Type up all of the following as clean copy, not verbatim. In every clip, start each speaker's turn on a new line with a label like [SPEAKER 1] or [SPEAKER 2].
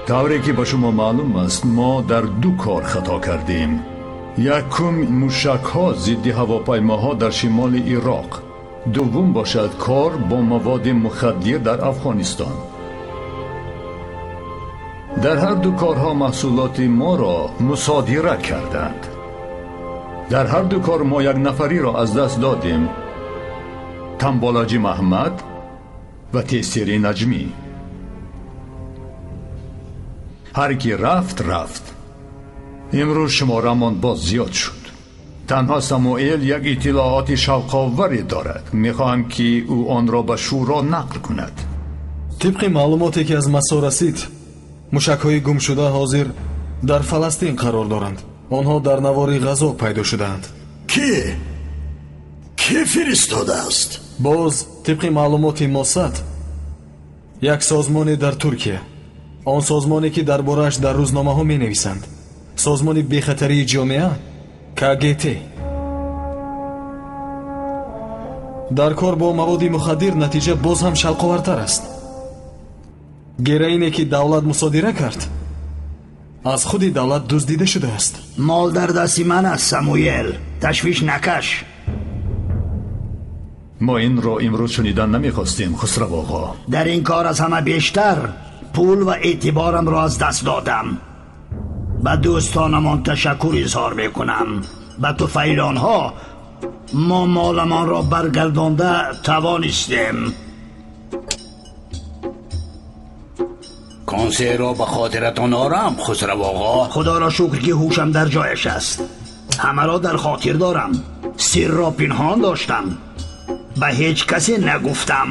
[SPEAKER 1] طوری که به شما معلوم است ما در دو کار خطا کردیم. یکم موشک‌ها ضد هواپیماها در شمال عراق، دوم باشد کار با مواد مخدر در افغانستان. در هر دو کارها محصولات ما را مصادره کردند. در هر دو کار ما یک نفری را از دست دادیم، تنبالاجی محمد و تیسیری نجمی. هر کی رفت. امروز شمارمان باز زیاد شد. تنها ساموئل یک اطلاعات شوق‌آوری دارد. میخواهم که او آن را به شورا نقل کند.
[SPEAKER 2] طبق معلوماتی که از مسا رسید، موشک‌های گم شده حاضر در فلسطین قرار دارند. آنها در نوار غزه پیدا شدند.
[SPEAKER 3] کی فرستاده است؟
[SPEAKER 2] باز طبق معلومات موساد، یک سازمان در ترکیه، آن سازمانی که درباره‌اش در روزنامه‌ها می‌نویسند، سازمان بی‌خطری جامعه KGT، در کار با مواد مخدر نتیجه باز هم شلق‌آورتر است. گرینی که دولت مصادره کرد از خود دولت دزدیده شده است.
[SPEAKER 3] مال در دست من است ساموئل، تشویش نکش.
[SPEAKER 1] ما این را امروز شنیدن نمیخواستیم خسرو آقا.
[SPEAKER 3] در این کار از همه بیشتر پول و اعتبارم را از دست دادم. به دوستانمان تشکر اظهار میکنم. به طفیلان ها ما مالمان را برگردانده توانستیم.
[SPEAKER 4] کنسه را به خاطرتان آرم خسرو آقا.
[SPEAKER 3] خدا را شکر که هوشم در جایش است. همه را در خاطر دارم. سر را پنهان داشتم، به هیچ کسی نگفتم.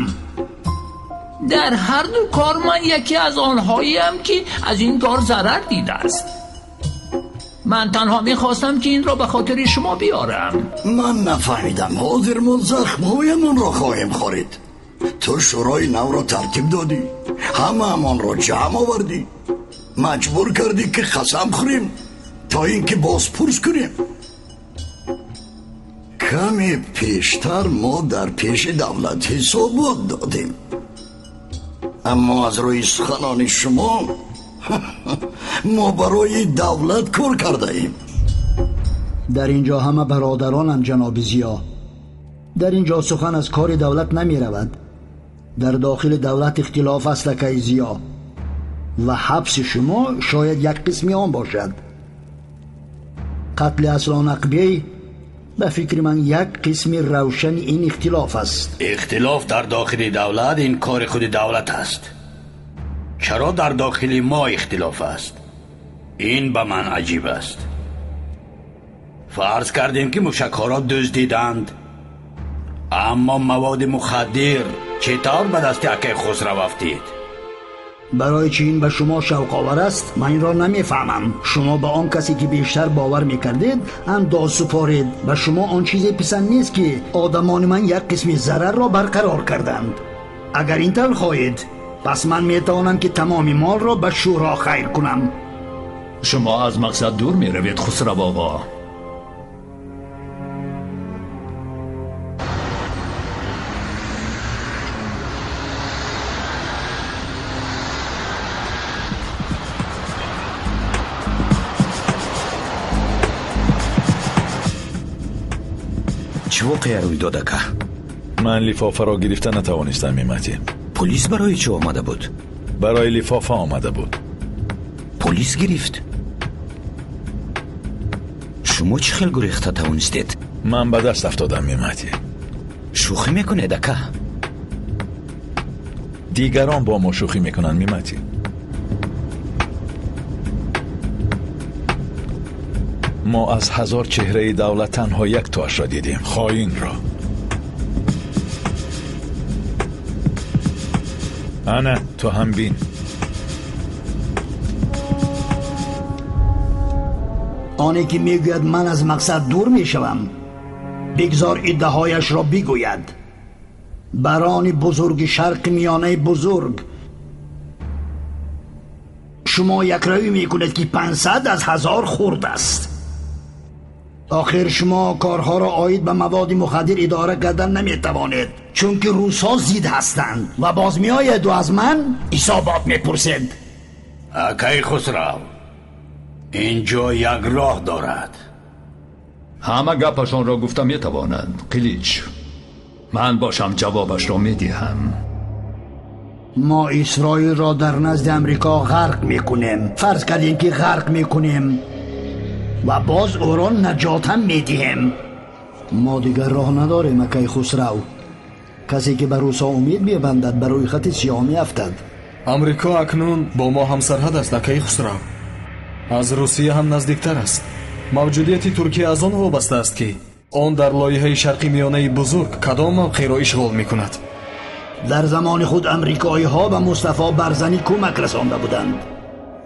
[SPEAKER 5] در هر دو کار من یکی از آنهاییم که از این کار ضرر دیده است. من تنها میخواستم که این را به خاطر شما بیارم.
[SPEAKER 3] من نفهمیدم. حاضر ما زخمهایمان را خواهیم خورید. تو شورای نو را ترتیب دادی، همه امان را جمع آوردی، مجبور کردی که قسم خوریم تا اینکه بازپرس کنیم. کمی پیشتر ما در پیش دولت حسابات دادیم، اما از روی سخنان شما ما برای دولت کار کرده ایم. در اینجا همه برادرانم جناب زیا. در اینجا سخن از کار دولت نمی رود. در داخل دولت اختلاف است لکه زیا، و حبس شما شاید یک قسمی آن باشد. قتل اصلان اقبی به فکر من یک قسمی روشن این اختلاف است.
[SPEAKER 4] اختلاف در داخل دولت این کار خود دولت است. چرا در داخل ما اختلاف است؟ این به من عجیب است. فرض کردیم که موشک‌ها را دزدیدند، اما مواد مخدر چطور به دست یک خسرو افتید؟
[SPEAKER 3] برای چی این به شما شوق آور است من این را نمیفهمم. شما به آن کسی که بیشتر باور میکردید انداز سپارید. به شما آن چیزی پسند نیست که آدمان من یک قسم ضرر را برقرار کردند. اگر این طور خواهید پس من میتوانم که تمام مال را به شورا خیر کنم.
[SPEAKER 1] شما از مقصد دور میروید خسرو آقا.
[SPEAKER 6] چه واقعی روی داده که؟
[SPEAKER 7] من لیفافه را گرفته نتوانستم میمتی.
[SPEAKER 6] پلیس برای چه آمده بود؟
[SPEAKER 7] برای لیفافه آمده بود.
[SPEAKER 6] پلیس گرفت؟ شما چه خیل گریخته توانستید؟
[SPEAKER 7] من به دست افتادم میمتی.
[SPEAKER 6] شوخی میکنه دکه؟
[SPEAKER 7] دیگران با ما شوخی میکنن میمتی. ما از 1000 چهره دولت تنها یک تاش را دیدیم، خائن را. انا تو هم بین.
[SPEAKER 3] آنی که میگوید من از مقصد دور میشوم بگذار ادعایش را بگوید. بران بزرگ شرق میانه بزرگ شما یک روی میکنید که 500 از 1000 خورد است. آخر شما کارها را عاید به مواد مخدر اداره کردن نمیتوانید، چون که روس‌ها زید هستند و باز میآید و از من حسابات میپرسید.
[SPEAKER 4] اکای خسرو، اینجا یک راه دارد.
[SPEAKER 1] همه گپشان را گفتم میتوانند. قلیچ، من باشم جوابش را میدهم.
[SPEAKER 3] ما اسرائیل را در نزد امریکا غرق میکنیم. فرض کردیم که غرق میکنیم و باز او را نجات هم میدیم. ما دیگر راه نداریم اکای خسرو. کسی که به روسا امید میبندد برای خط سیاه میافتد.
[SPEAKER 2] امریکا اکنون با ما هم سرحد است اکای خسرو. از روسیه هم نزدیکتر است. موجودیت ترکیه از آن وابسته است که آن در لایحه شرقی میانه بزرگ کدام موقع را اشغال میکند.
[SPEAKER 3] در زمان خود امریکایی ها به مصطفی برزنی کمک رسانده بودند.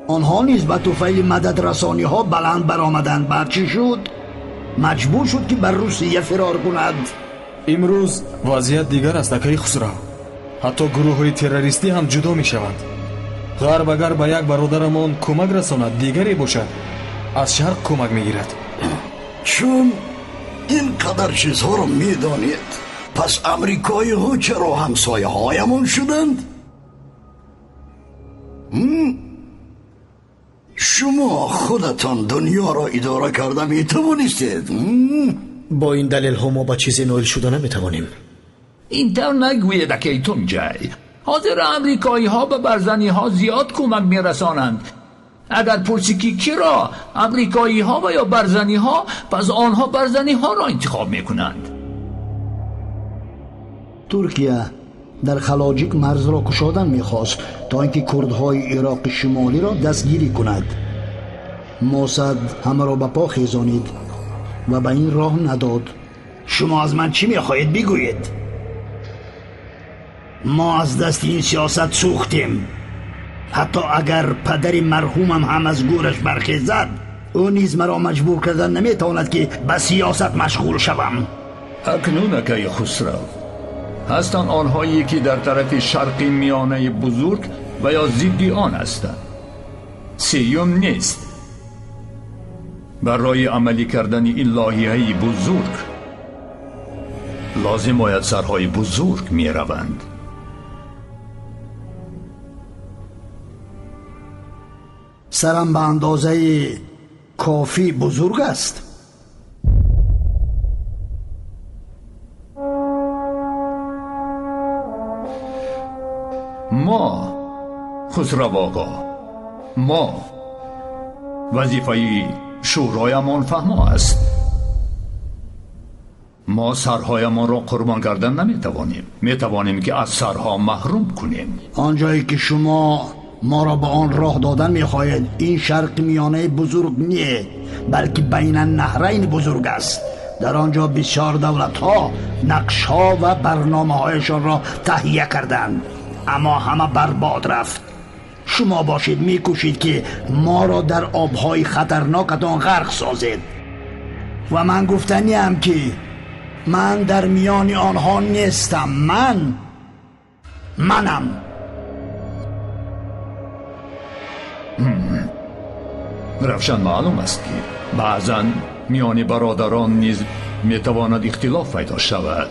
[SPEAKER 3] آنها نیز به طفیل مدد رسانی ها بلند برآمدند. بعد چی شد؟ مجبور شد که بر روسیه فرار کند.
[SPEAKER 2] امروز وضعیت دیگر است اکای خسرو. حتی گروه های تروریستی هم جدا می شوند. غرب اگر به یک برادرمان کمک رساند دیگری باشد از شرق کمک می گیرد.
[SPEAKER 3] چون این قدر چیزها رو می دانید، پس امریکایی ها چرا همسایه هایمان شدند؟ شما خودتان دنیا را اداره کرده می توانستید.
[SPEAKER 8] با این دلیل ها ما با چیزی نویل شده نمی توانیم.
[SPEAKER 5] اینطور نگوید اکی تونجای. حاضر امریکایی ها به برزنی ها زیاد کمک می رسانند. اگر پرسی که کی را، امریکایی ها و یا برزنی ها، پس آنها برزنی ها را انتخاب می کنند.
[SPEAKER 3] ترکیه در خلاجیک مرز را کشادن می‌خواست تا اینکه کردهای عراق شمالی را دستگیری کند. موساد همه را به پا خیزانید و به این راه نداد. شما از من چی می‌خواهید بگویید؟ ما از دست این سیاست سوختیم. حتی اگر پدر مرحومم هم از گورش برخیزد، او نیز مرا مجبور کردن نمیتواند که به سیاست مشغول شوم.
[SPEAKER 1] اکنون اکای خسرو، هستند آنهایی که در طرف شرقی میانه بزرگ و یا ضد آن هستند. سیوم نیست. برای عملی کردن این لایحه بزرگ لازم باید سرهای بزرگ می روند.
[SPEAKER 3] سرم به اندازه کافی بزرگ است.
[SPEAKER 1] ما خسرو آقا، ما وظیفه شورایمان فهما است. ما سرهایمان را قربان کردن نمیتوانیم. میتوانیم که از سرها محروم کنیم.
[SPEAKER 3] آنجایی که شما ما را به آن راه دادن میخواهید، این شرق میانه بزرگ نیه، بلکه بین النهرین بزرگ است. در آنجا بسیار دولت ها نقش ها و برنامه هایشان را تهیه کردند، اما همه برباد رفت. شما باشید میکوشید که ما را در آبهای خطرناکتان غرق سازید و من گفتنیم که من در میان آنها نیستم. منم.
[SPEAKER 1] روشن معلوم است که بعضا میان برادران نیز میتواند اختلاف پیدا شود.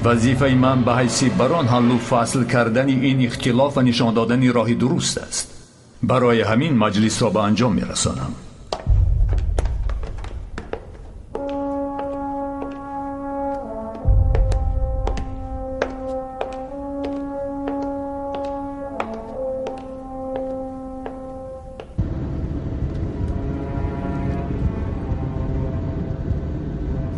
[SPEAKER 1] وظیفه من به حیث بران حل و فصل کردن این اختلاف و نشان دادن راه درست است. برای همین مجلس را به انجام میرسانم.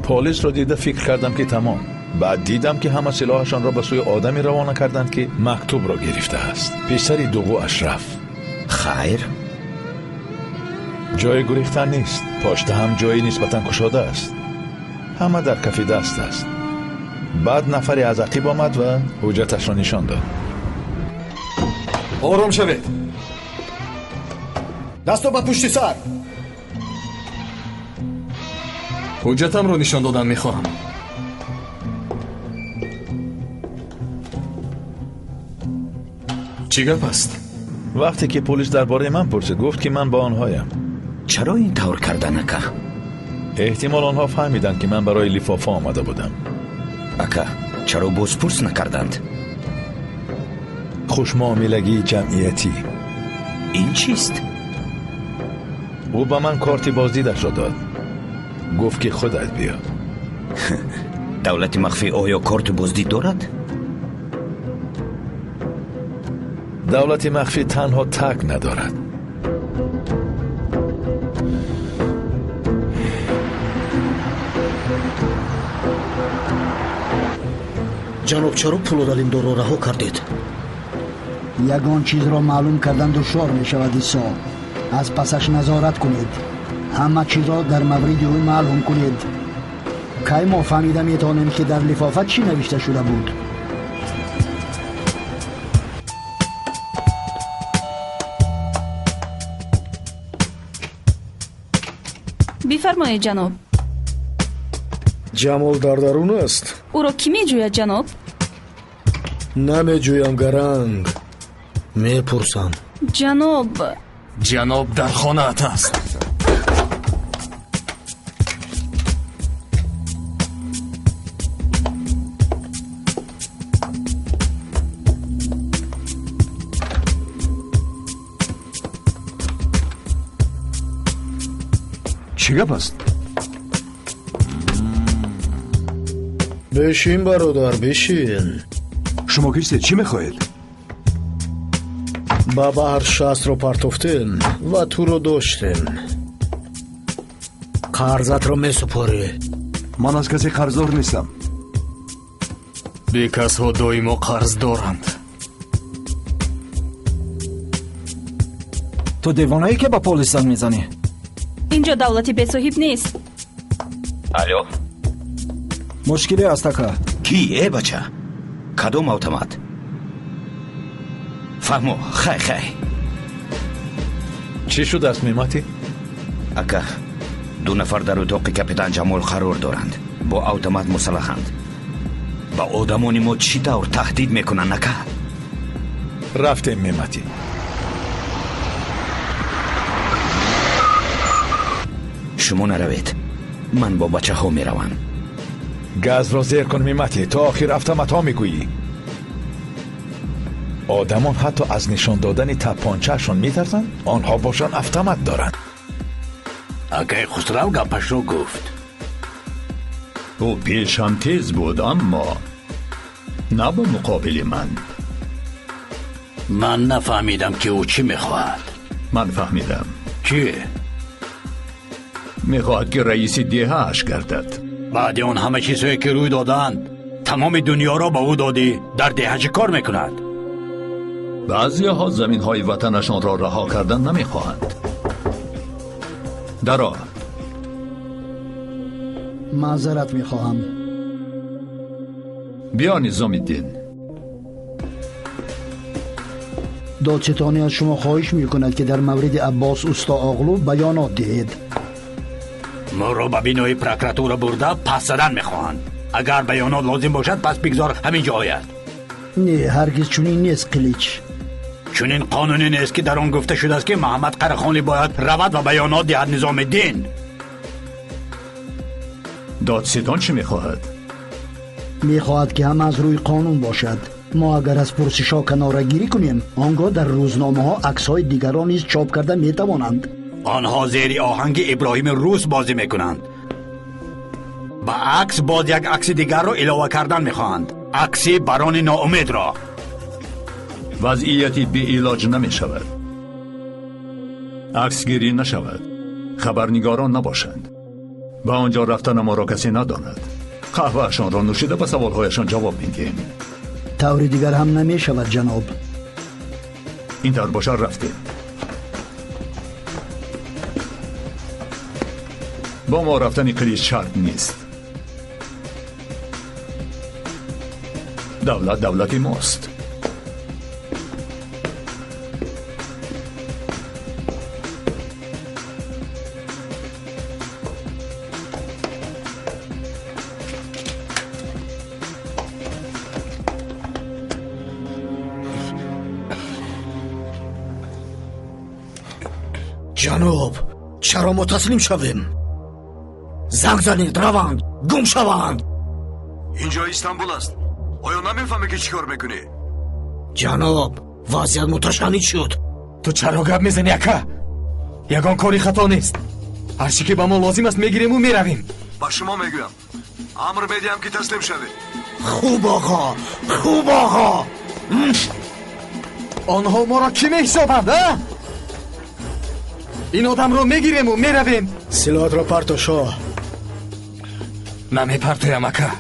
[SPEAKER 7] پلیس را دیده فکر کردم که تمام. بعد دیدم که همه سلاحشان را به سوی آدمی روانه کردند که مکتوب را گرفته است. پسر دوغو اشرف.
[SPEAKER 6] خیر؟
[SPEAKER 7] جای گریختن نیست. پاشته هم جایی نسبتا کشاده است. همه در کف دست است. بعد نفری از عقیب آمد و حجتش را نشان داد.
[SPEAKER 2] آرام شوید. دستو به پشت سر. حجتم رو نشان دادن میخواهم. چی گپ است؟
[SPEAKER 7] وقتی که پلیس درباره من پرسید گفت که من با آنهایم.
[SPEAKER 6] چرا این طور کردن اکا؟
[SPEAKER 7] احتمال آنها فهمیدند که من برای لفافه آمده بودم.
[SPEAKER 6] اکا چرا بازپرس نکردند؟
[SPEAKER 7] خوشمعاملگی جمعیتی.
[SPEAKER 6] این چیست؟
[SPEAKER 7] او به من کارت بازدیدش را داد. گفت که خودت بیا.
[SPEAKER 6] دولت مخفی آیا کارت بازدید دارد؟
[SPEAKER 7] دولت مخفی تنها تگ ندارد.
[SPEAKER 8] ҷаноб чаро пулодалимдорро раҳо кардед?
[SPEAKER 9] ягон чизро маълум кардан душвор мешавад исо. аз пасаш назорат кунед. ҳама чизро дар мавриди ӯ маълум кунед. кай мо фаҳмида метавонем ки дар лифофа чӣ навишта шуда буд?
[SPEAKER 10] бифармоед ҷаноб.
[SPEAKER 8] ҷамол дар дарун аст.
[SPEAKER 10] ӯро кӣ меҷӯяд ҷаноб?
[SPEAKER 8] намеҷӯям гаранг, мепурсам.
[SPEAKER 10] ҷаноб.
[SPEAKER 2] ҷаноб дар хонаат аст.
[SPEAKER 1] чӣ гап аст?
[SPEAKER 8] бешин бародар, бешин.
[SPEAKER 1] шумо кистед? чӣ мехоҳед?
[SPEAKER 8] ба баҳр шастро партофтем ва туро доштем. қарзатро месупорӣ.
[SPEAKER 1] ман аз касе қарздор нестам.
[SPEAKER 2] бекасҳо доимо қарз доранд.
[SPEAKER 11] ту девонаӣ ки ба полисан мезанӣ?
[SPEAKER 10] инҷо давлати бесоҳиб нест.
[SPEAKER 6] алё,
[SPEAKER 11] мушкиле аст ака?
[SPEAKER 6] ки бача? кадом автомат? фаҳмо, хай.
[SPEAKER 7] чӣ шудааст меъматӣ?
[SPEAKER 6] ака, ду нафар дар утоқи капитан ҷамол қарор доранд. бо автомат мусаллаҳанд. ба одамони мо чӣ тавр таҳдид мекунанд ака?
[SPEAKER 7] рафтем меъматӣ.
[SPEAKER 6] шумо наравед, ман бо бачаҳо меравам.
[SPEAKER 7] газро зер кун меъматӣ, то охир автоматҳо мегӯӣ. одамон ҳатто аз нишон додани тапончаашон метарсанд. онҳо бошон автомат доранд.
[SPEAKER 4] акай хусрав гапашро гуфт.
[SPEAKER 1] ӯ пешам тез буд, аммо на ба муқобили ман.
[SPEAKER 4] ман нафаҳмидам ки ӯ чӣ мехоҳад.
[SPEAKER 1] ман фаҳмидам.
[SPEAKER 4] чӣ?
[SPEAKER 1] мехоҳад ки раиси деҳааш гардад.
[SPEAKER 4] баъди он ҳама чизҳое ки рӯй доданд, тамоми дуньёро ба ӯ додӣ. дар деҳа чӣ кор мекунад?
[SPEAKER 1] баъзеҳо заминҳои ватанашонро раҳо кардан намехоҳанд. даро.
[SPEAKER 9] маъзарат мехоҳам.
[SPEAKER 1] биё низомиддин.
[SPEAKER 9] додситонӣ аз шумо хоҳиш мекунад ки дар мавриди аббос усто оғлу баёнот диҳед.
[SPEAKER 4] моро ба бинои прокуратура бурда пас задан мехоҳанд. агар баёнот лозим бошад, пас бигзор ҳамин ҷо ояд.
[SPEAKER 9] не, ҳаргиз чунин нест қилич.
[SPEAKER 4] чунин қонунӣ нест ки дар он гуфта шудааст ки маҳаммад қарахонӣ бояд равад ва баёнот диҳад низомиддин.
[SPEAKER 1] додситон чӣ мехоҳад?
[SPEAKER 9] мехоҳад ки ҳама аз рӯи қонун бошад. мо агар аз пурсишҳо канорагирӣ кунем, он гоҳ дар рӯзномаҳо аксҳои дигарро низ чоп карда метавонанд.
[SPEAKER 4] онҳо зери оҳанги иброҳими рус бозӣ мекунанд. ба акс боз як акси дигарро илова кардан мехоҳанд. акси барони ноумедро.
[SPEAKER 1] вазъияти беилоҷ намешавад. аксгирӣ нашавад. хабарнигорон набошанд. ба он ҷо рафтанаморо касе надонад. қаҳваашонро нӯшида ба саволҳояшон ҷавоб медиҳем.
[SPEAKER 9] таври дигар ҳам намешавад ҷаноб.
[SPEAKER 1] ин тавр бошад рафтем. با ما رفتن قلیش شرط نیست. دولت ماست.
[SPEAKER 8] جناب چرا ما تسلیم شویم؟ زنگ زنید، روند، گم شوند.
[SPEAKER 12] اینجا استانبول است. آیا نمیفهمی که چیکار میکنی؟
[SPEAKER 8] ҷаноб, вазъият муташаннид шуд.
[SPEAKER 2] ту чаро гап мезани ака? ягон кори хато нест. ҳарчи ки ба мо лозим аст мегирему меравем.
[SPEAKER 12] ба шумо мегӯям, амр медиҳам ки таслим шавед.
[SPEAKER 8] хуб оғо, хуб оғо.
[SPEAKER 2] онҳо моро кӣ меҳисобанд? ин одамро мегирему меравем.
[SPEAKER 8] силоҳатро парто шоҳ.
[SPEAKER 2] намепартоям ака.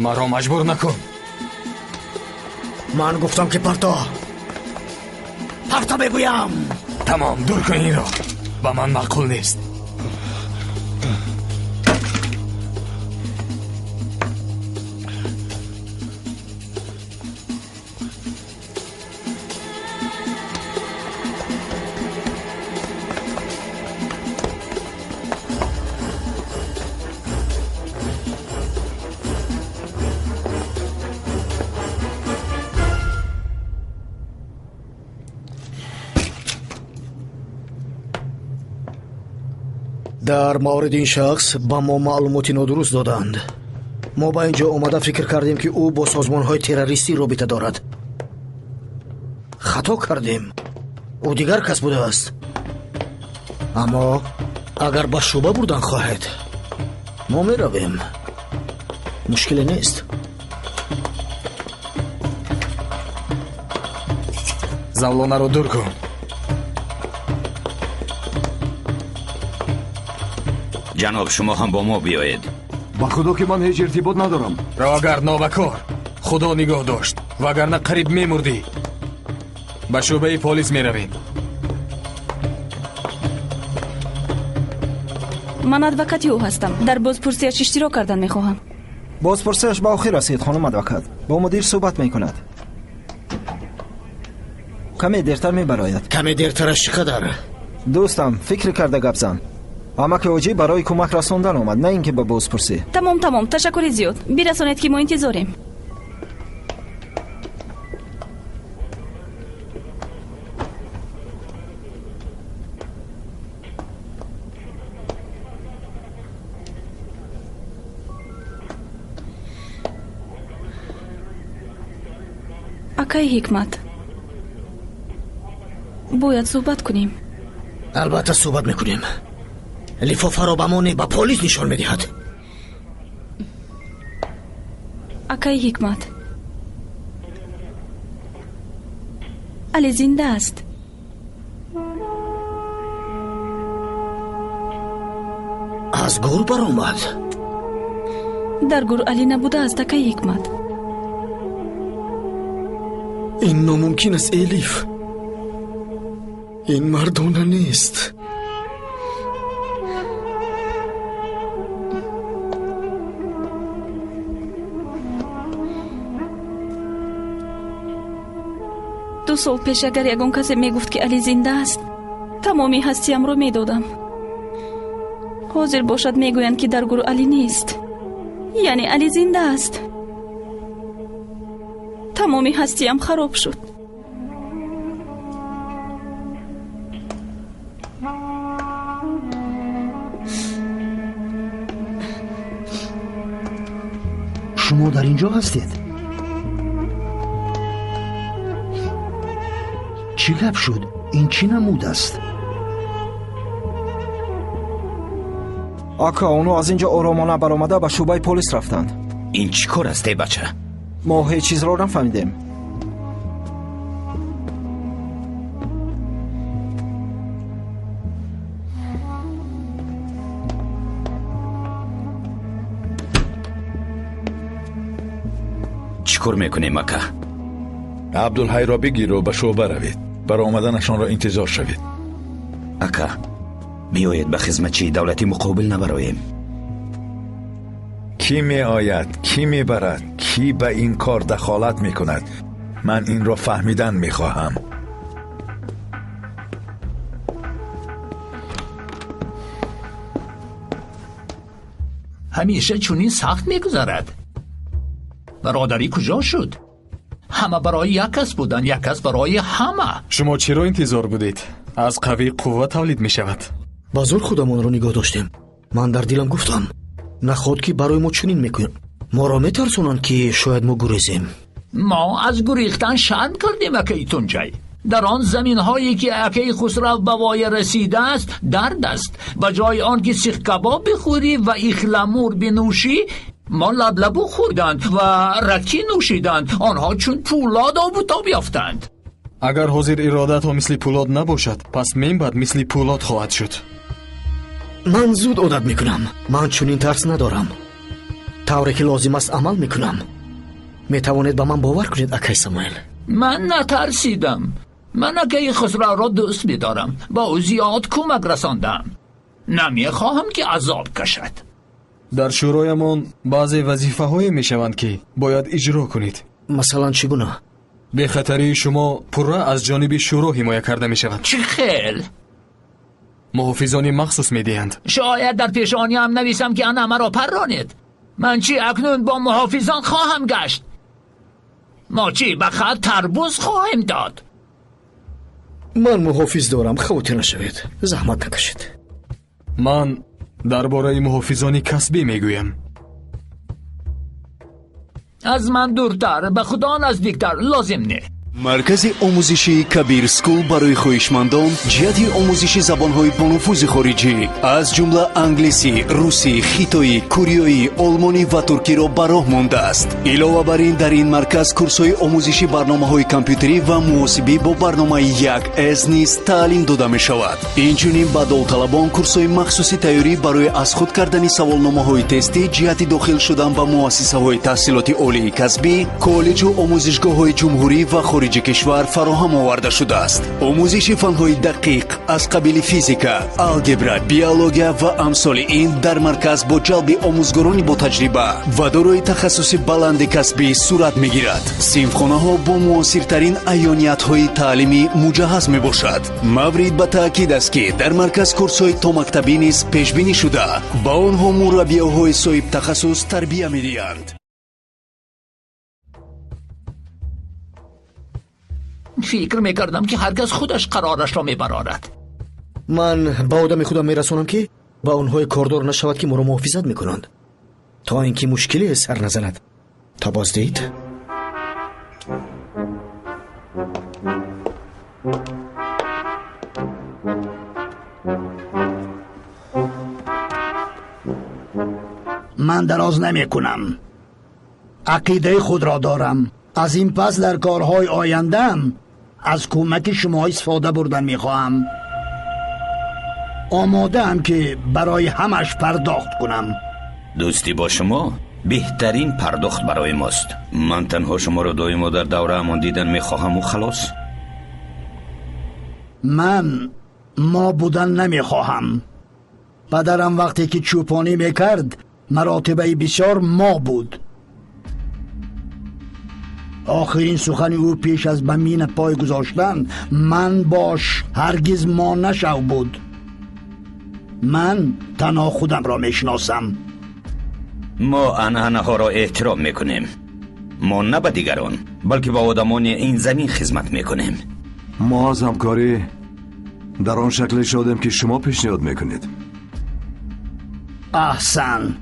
[SPEAKER 2] маро маҷбур накун.
[SPEAKER 8] ман гуфтам ки парто мегӯям.
[SPEAKER 2] тамом, дур кун инро. ба ман маъқул нест.
[SPEAKER 8] дар мавриди ин шахс ба мо маълумоти нодуруст доданд. мо ба ин ҷо омада фикр кардем ки ӯ бо созмонҳои террористӣ робита дорад. хато кардем. ӯ дигар кас будааст. аммо агар ба шӯъба бурдан хоҳед, мо меравем. мушкиле нест.
[SPEAKER 2] завлонаро дур кун.
[SPEAKER 6] ҷаноб, шумо ҳам бо мо биёед.
[SPEAKER 12] ба худо ки ман ҳеҷ иртибот надорам.
[SPEAKER 2] рогард новакор, худо нигоҳ дошт, вагарна қариб мемурдӣ. ба шӯъбаи полис меравем.
[SPEAKER 10] ман адвокати ӯ ҳастам. дар бозпурсиаш иштирок кардан мехоҳам.
[SPEAKER 11] бозпурсиаш ба охир расид, хонум адвокат. бо мудир суҳбат мекунад. каме дертар мебарояд.
[SPEAKER 8] каме дертараш чӣ қадар?
[SPEAKER 11] дӯстам, фикр карда гап зан. амаки оҷӣ барои кӯмак расондан омад, на ин ки ба бозпурсӣ.
[SPEAKER 10] тамом, ташаккури зиёд. бирасонед ки мо интизорем. акаи ҳикмат, бояд суҳбат кунем.
[SPEAKER 8] албатта суҳбат мекунем. лифофаро ба мо не, ба полис нишон медиҳад.
[SPEAKER 10] акаи ҳикмат, али зинда аст.
[SPEAKER 8] аз гур баромад?
[SPEAKER 10] дар гур али набудааст акаи ҳикмат.
[SPEAKER 8] ин номумкин аст элиф. ин мардона нест.
[SPEAKER 10] ду сол пеш агар ягон касе мегуфт ки али зинда аст, тамоми ҳастиямро медодам. ҳозир бошад мегӯянд ки дар гур али нест, яъне али зинда аст. тамоми ҳастиям хароб шуд.
[SPEAKER 9] шумо дар ин ҷо ҳастед? чӣ гап шуд? ин чӣ намуд аст?
[SPEAKER 11] ака, оно аз ин ҷо оромона баромада ба шӯъбаи полис рафтанд.
[SPEAKER 6] ин чӣ кор аст бача?
[SPEAKER 11] мо ҳеҷ чизро нафаҳмидем.
[SPEAKER 6] чӣ кор мекунем ака?
[SPEAKER 7] абдулҳайро бигиру ба шӯъба равед. баромаданашонро интизор шавед.
[SPEAKER 6] ака, биёед ба хизматчии давлати муқобил набароем.
[SPEAKER 7] кӣ меояд, кӣ мебарад, кӣ ба ин кор дахолат мекунад? ман инро фаҳмидан мехоҳам.
[SPEAKER 5] ҳамеша чунин сахт мегузарад. бародарӣ куҷо шуд? ҳама барои як кас буданд, як кас барои ҳама.
[SPEAKER 2] шумо чиро интизор будед? аз қавӣ қувва тавлид мешавад.
[SPEAKER 8] ба зур худамонро нигоҳ доштем. ман дар дилам гуфтам, наход ки барои мо чунин мекунанд. моро метарсонанд ки шояд мо гурезем.
[SPEAKER 5] ما از گریختن شرم کردیم اکیتون جای. در آن زمین هایی که اکی خسرو به وای رسیده است درد است. به جای آن که سیخ کباب بخوری و ایخلمور بنوشی، ما لبلبو خوردند و رکی نوشیدند. آنها چون پولاد آب و تاب یافتند.
[SPEAKER 2] اگر حاضر ارادت ها مثل پولاد نباشد، پس منبعد مثل پولاد خواهد شد.
[SPEAKER 8] من زود عادت میکنم. من چنین ترس ندارم. طوری که لازم است عمل میکنم. میتوانید به من باور کنید اکی ساموئل؟
[SPEAKER 5] من نترسیدم. من اکی خسرو را دوست می‌دارم. با او زیاد کمک رساندم. نمیخواهم که عذاب کشد.
[SPEAKER 2] در شورایمان بعضی وظیفه های میشوند که باید اجرا کنید.
[SPEAKER 8] مثلا چگونه؟
[SPEAKER 2] به خطری شما پره از جانب شورا حمایت کرده میشود.
[SPEAKER 5] چه خیل؟
[SPEAKER 2] محافظانی مخصوص میدهند.
[SPEAKER 5] شاید در پیشانی هم نویسم که آن مرا پرانید. من چی اکنون با محافظان خواهم گشت؟ ما چی به خط تربوز خواهیم داد؟
[SPEAKER 8] من محافظ دارم، خودت نشوید، زحمت نکشید.
[SPEAKER 2] من درباره محافظانی کسبی میگویم.
[SPEAKER 5] از من دورتر، به خدا نزدیکتر لازم نه.
[SPEAKER 13] مرکز آموزشی کبیر سکول برای خویشمندان جهت آموزش زبان‌های با نفوذ خارجی از جمله انگلیسی، روسی، خیتایی، کوریایی، آلمانی و ترکی را به راه مانده است. علاوه بر این در این مرکز کورس‌های آموزشی برنامه‌های کامپیوتری و محاسبی با برنامه 1S نیز تعلیم داده می‌شود. اینچنین به داوطلبان کورس‌های مخصوصی تیاری برای از خود کردن سوالنامه‌های تستی جهت داخل شدن به مؤسسه‌های تحصیلاتی عالی کسبی، کالج و آموزشگاه‌های جمهوری و خارجی کشور فراهم آورده شده است. آموزش فن‌های دقیق از قبیل فیزیکا، الگبرا، بیولوژی و امثال این در مرکز با جلب آموزگاران با تجربه و دارای تخصص بلند کسبی صورت می‌گیرد. صنفخانه‌ها با معاصرترین عیانیت‌های تعلیمی مجهز می‌باشد. مورد به تأکید است که در مرکز کورس‌های تا مکتبی نیز پیش بینی شده. با آنها مربی‌های صاحب تخصص تربیت می‌دهند.
[SPEAKER 5] فکر میکردم که هرگز خودش قرارش را میبرارد.
[SPEAKER 8] من با آدم خودم میرسونم که با اونهای کاردار نشود که ما را محافظت میکنند تا اینکه مشکلی سر نزند. تا باز دید
[SPEAKER 9] من دراز نمی کنم. عقیده خود را دارم. از این پس در کارهای آیندم از کمک شما استفاده بردن می خواهم. آماده هم که برای همش پرداخت کنم.
[SPEAKER 6] دوستی با شما بهترین پرداخت برای ماست. من تنها شما را دائما در دوره امان دیدن می خواهم و خلاص.
[SPEAKER 9] من ما بودن نمی خواهم. پدرم وقتی که چوپانی می کرد مراتبه بسیار ما بود. آخرین سخن او پیش از بمین پای گذاشتن من باش هرگز ما نشو بود. من تنها خودم را میشناسم.
[SPEAKER 6] ما عنعنه ها را احترام میکنیم. ما نه به دیگران بلکه به آدمان این زمین خدمت میکنیم.
[SPEAKER 12] ما از همکاری در آن شکل شدیم که شما پیشنهاد میکنید.
[SPEAKER 9] احسن.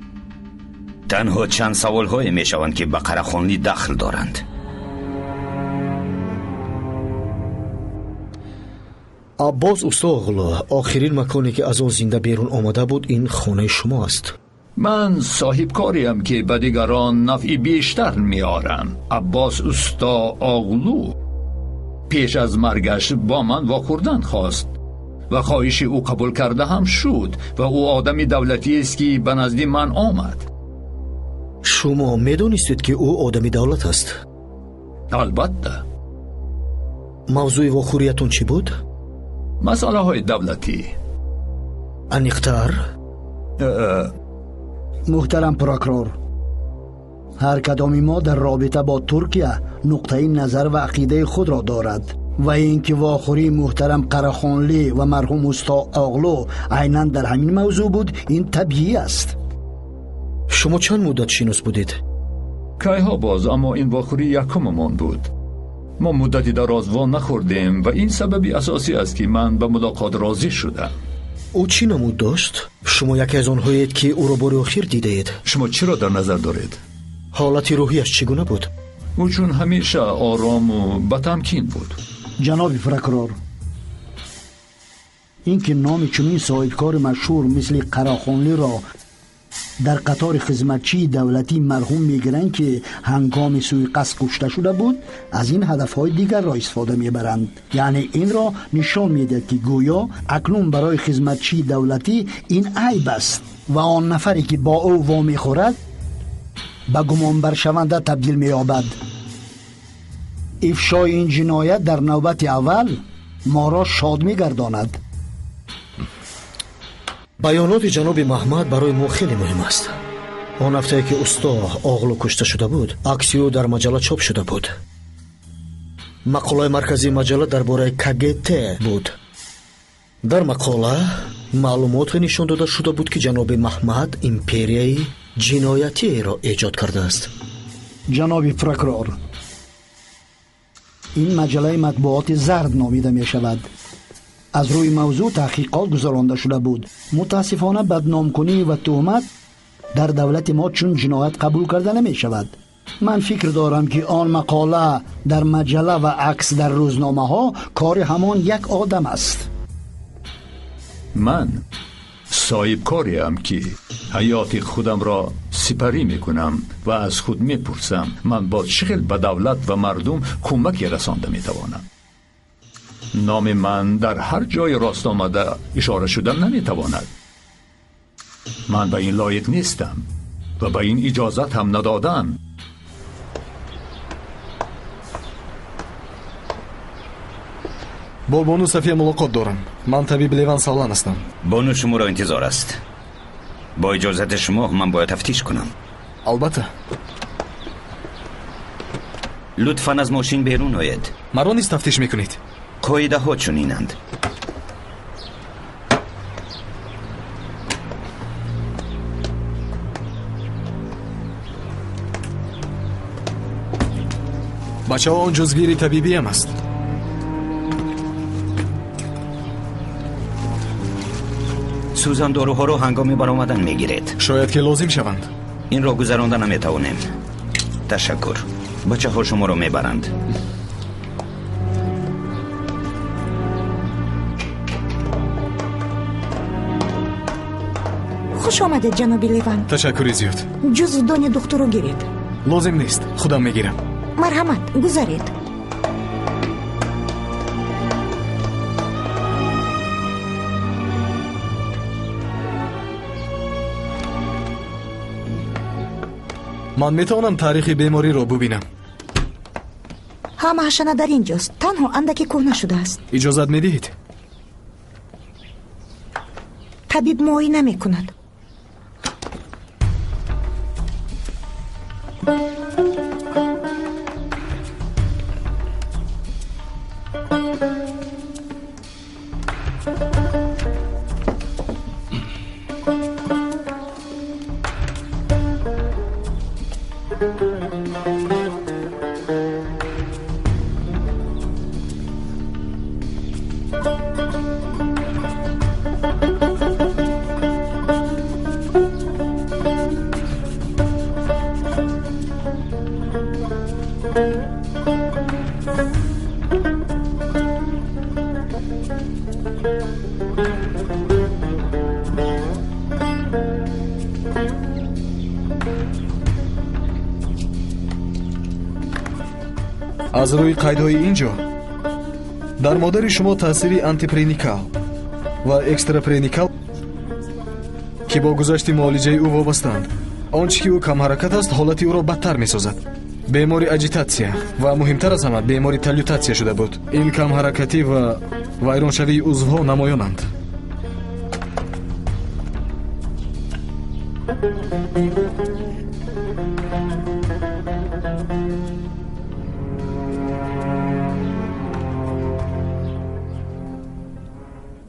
[SPEAKER 6] تنها چند سوال های میشوند که به قرخانلی دخل دارند.
[SPEAKER 8] عباس استاغلا، آخرین مکانی که از آن زنده بیرون آمده بود این خانه شما است.
[SPEAKER 5] من صاحب کاریم که به دیگران نفعی بیشتر میارم. عباس استاغلو پیش از مرگش با من واکردن خواست و خواهش او قبول کرده هم شد و او آدمی دولتی است که به نزد من آمد.
[SPEAKER 8] شما میدونستید که او آدمی دولت است؟
[SPEAKER 5] البته.
[SPEAKER 8] موضوع واخوریتون چی بود؟
[SPEAKER 5] مسئله های دولتی.
[SPEAKER 8] انیقتر؟
[SPEAKER 9] محترم پروکرور، هر کدامی ما در رابطه با ترکیه نقطه نظر و عقیده خود را دارد و اینکه واخوری محترم قرخانلی و مرحوم استاغلو عیناً در همین موضوع بود این طبیعی است.
[SPEAKER 8] شما چند مدت شناس بودید؟
[SPEAKER 1] کایها باز، اما این واخوری یکممان بود. ما مدتی دراز وا نخوردیم و این سببی اساسی است که من به ملاقات راضی شدم.
[SPEAKER 8] او چی نمود داشت؟ شما یکی از آنهایید که او را بار آخر دیده اید.
[SPEAKER 1] شما چی را در نظر دارید؟
[SPEAKER 8] حالت روحیش چگونه بود؟
[SPEAKER 1] او چون همیشه آرام و با تمکین بود.
[SPEAKER 9] جناب پروکورور، اینکه نام چنین صاحبکار مشهور مثل قراخانلی را در قطار خدمتچی دولتی مرحوم میگیرند که هنگام سوءقصد کشته شده بود، از این هدفهای دیگر را استفاده میبرند. یعنی این را نشان میدهد که گویا اکنون برای خدمتچی دولتی این عیب است و آن نفری که با او وامی خورد به گمانبر شونده تبدیل مییابد. افشای این جنایت در نوبت اول ما را شاد میگرداند.
[SPEAKER 8] بیانات جناب محمد برای ما خیلی مهم است. آن هفته که استا آغلو کشته شده بود، عکسی او در مجله چاپ شده بود. مقاله مرکزی مجله درباره کگت بود. در مقاله معلومات نشان داده شده بود که جناب محمد امپریای جنایتی را ایجاد کرده است.
[SPEAKER 9] جناب پروکورور، این مجله مطبوعات زرد نامیده می شود. از روی موضوع تحقیقات گذرانده شده بود. متاسفانه بدنامکنی و تهمت در دولت ما چون جنایت قبول کرده نمی شود. من فکر دارم که آن مقاله در مجله و عکس در روزنامه ها کار همان یک آدم است.
[SPEAKER 1] من صاحب کاریم که حیات خودم را سپری میکنم و از خود میپرسم من با چقدر به دولت و مردم کمک رسانده میتوانم. نام من در هر جای راست آمده اشاره شدن نمیتواند. من به این لایق نیستم و به این اجازت هم ندادن.
[SPEAKER 2] با بانو صفیه ملاقات دارم. من طبیب لیوان سالان هستم.
[SPEAKER 6] بانو شما را انتظار است. با اجازت شما من باید تفتیش کنم.
[SPEAKER 2] البته.
[SPEAKER 6] لطفاً از ماشین بیرون آید.
[SPEAKER 2] مرا نیست تفتیش میکنید.
[SPEAKER 6] قاعده ها چنینند.
[SPEAKER 2] بچه ها آن جزگیری طبیبی هم است.
[SPEAKER 6] سوزان داروها رو هنگامی برآمدن میگیرید.
[SPEAKER 2] شاید که لازم شوند.
[SPEAKER 6] این را گذرانده نمیتوانیم. تشکر. بچه ها شما رو میبرند.
[SPEAKER 14] خوش آمدید جناب لیوان.
[SPEAKER 2] تشکری زیاد.
[SPEAKER 14] جزدان دکتر رو گیرید.
[SPEAKER 2] لازم نیست، خودم میگیرم.
[SPEAKER 14] مرحمت، گذارید.
[SPEAKER 2] من میتونم تاریخ بیماری رو ببینم.
[SPEAKER 14] همه هاشنا در اینجاست. تنها اندکی کهنه شده است.
[SPEAKER 2] اجازت میدید؟
[SPEAKER 14] طبیب معاینه میکند.
[SPEAKER 2] از روی قیدهای اینجا در مادر شما تأثیری آنتیپرینیکال و اکستراپرینیکال که با گذشت معالجه او وابستند. آنچه که او کم حرکت است حالتی او را بدتر می سازد. بیماری اجیتاسیا و مهمتر از همه بیماری تلیوتاسیا شده بود. این کم حرکتی و ویرانشوی عضوها نمایانند.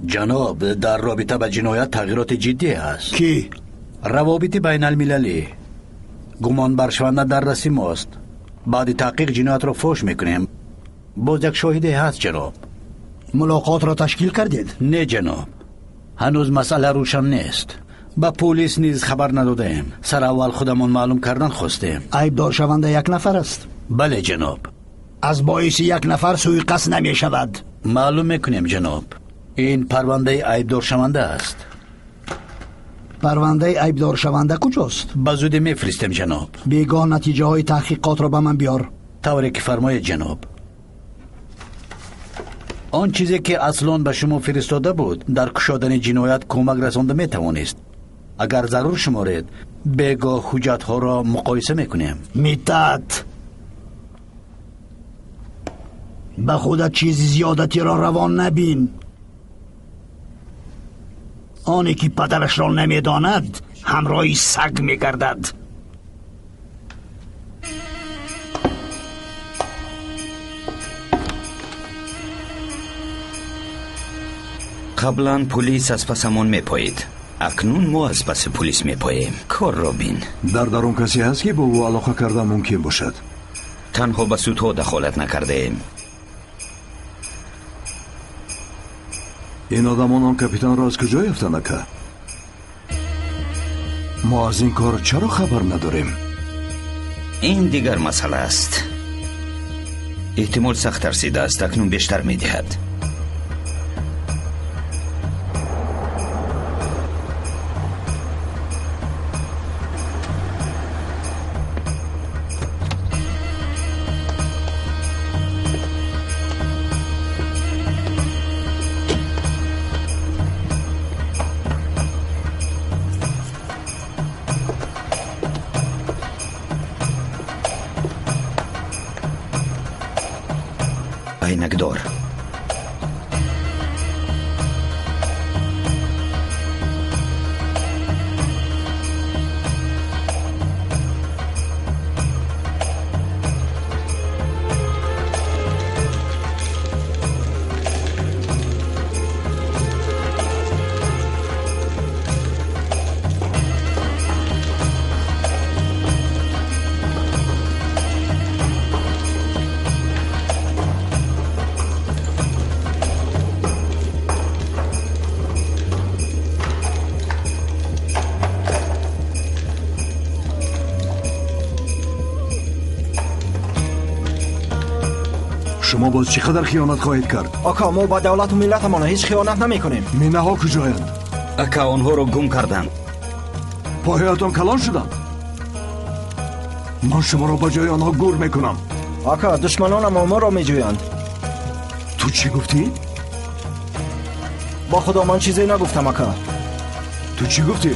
[SPEAKER 4] جناب، در رابطه با جنایت تغییرات جدی است.
[SPEAKER 9] کی؟
[SPEAKER 4] روابط بین المللی. گمان برشونده در رسی ماست. بعد تحقیق جنایت را فوش میکنیم. باز یک شاهدی هست جناب.
[SPEAKER 9] ملاقات را تشکیل کردید؟
[SPEAKER 4] نه جناب، هنوز مسئله روشن نیست. با پلیس نیز خبر ندادیم. سر اول خودمون معلوم کردن خواستیم.
[SPEAKER 9] عیب دار شونده یک نفر است.
[SPEAKER 4] بله جناب.
[SPEAKER 3] از باعث یک نفر سوی قصد نمی شود.
[SPEAKER 4] معلوم میکنیم جناب. این پرونده عیبدار شونده است.
[SPEAKER 9] پرونده عیبدار شونده کجاست؟
[SPEAKER 4] بزودی میفرستیم جناب.
[SPEAKER 9] بیگاه نتیجه های تحقیقات را به من بیار.
[SPEAKER 4] طوری که فرمایید جناب. آن چیزی که اصلان به شما فرستاده بود در کشادن جنایت کمک رسانده میتوانست. اگر ضرور شمارید بیگاه حجت ها را مقایسه میکنیم.
[SPEAKER 3] میتت به خودت چیز زیادتی را روان نبین. آنی که پدرش را نمیداند همراهی سگ میگردد.
[SPEAKER 6] قبلا پلیس از پسمون میپایید، اکنون ما از پس پلیس میپاییم. کار را بین.
[SPEAKER 12] در درون کسی هست که با او علاقه کرده ممکن باشد؟
[SPEAKER 6] تنها به سودها دخالت نکرده ایم.
[SPEAKER 12] این آدمان آن کپیتان را از کجا یافتند که؟ ما از این کار چرا خبر نداریم؟
[SPEAKER 6] این دیگر مسئله است. احتمال سخت ترسیده است، اکنون بیشتر میدهد. عینکدار.
[SPEAKER 12] شما باز چقدر خیانت خواهید کرد؟
[SPEAKER 11] آقا ما با دولت و ملتمان هیچ خیانت نمی کنیم.
[SPEAKER 12] مینه ها کجایند؟
[SPEAKER 6] اکا آنها رو گم کردند.
[SPEAKER 12] پاهایتان کلان شدند. من شما را با جای آنها گور میکنم.
[SPEAKER 11] آقا دشمنان ما را میجویند.
[SPEAKER 12] تو چی گفتی؟
[SPEAKER 11] با خدا من چیزی نگفتم آقا.
[SPEAKER 12] تو چی گفتی؟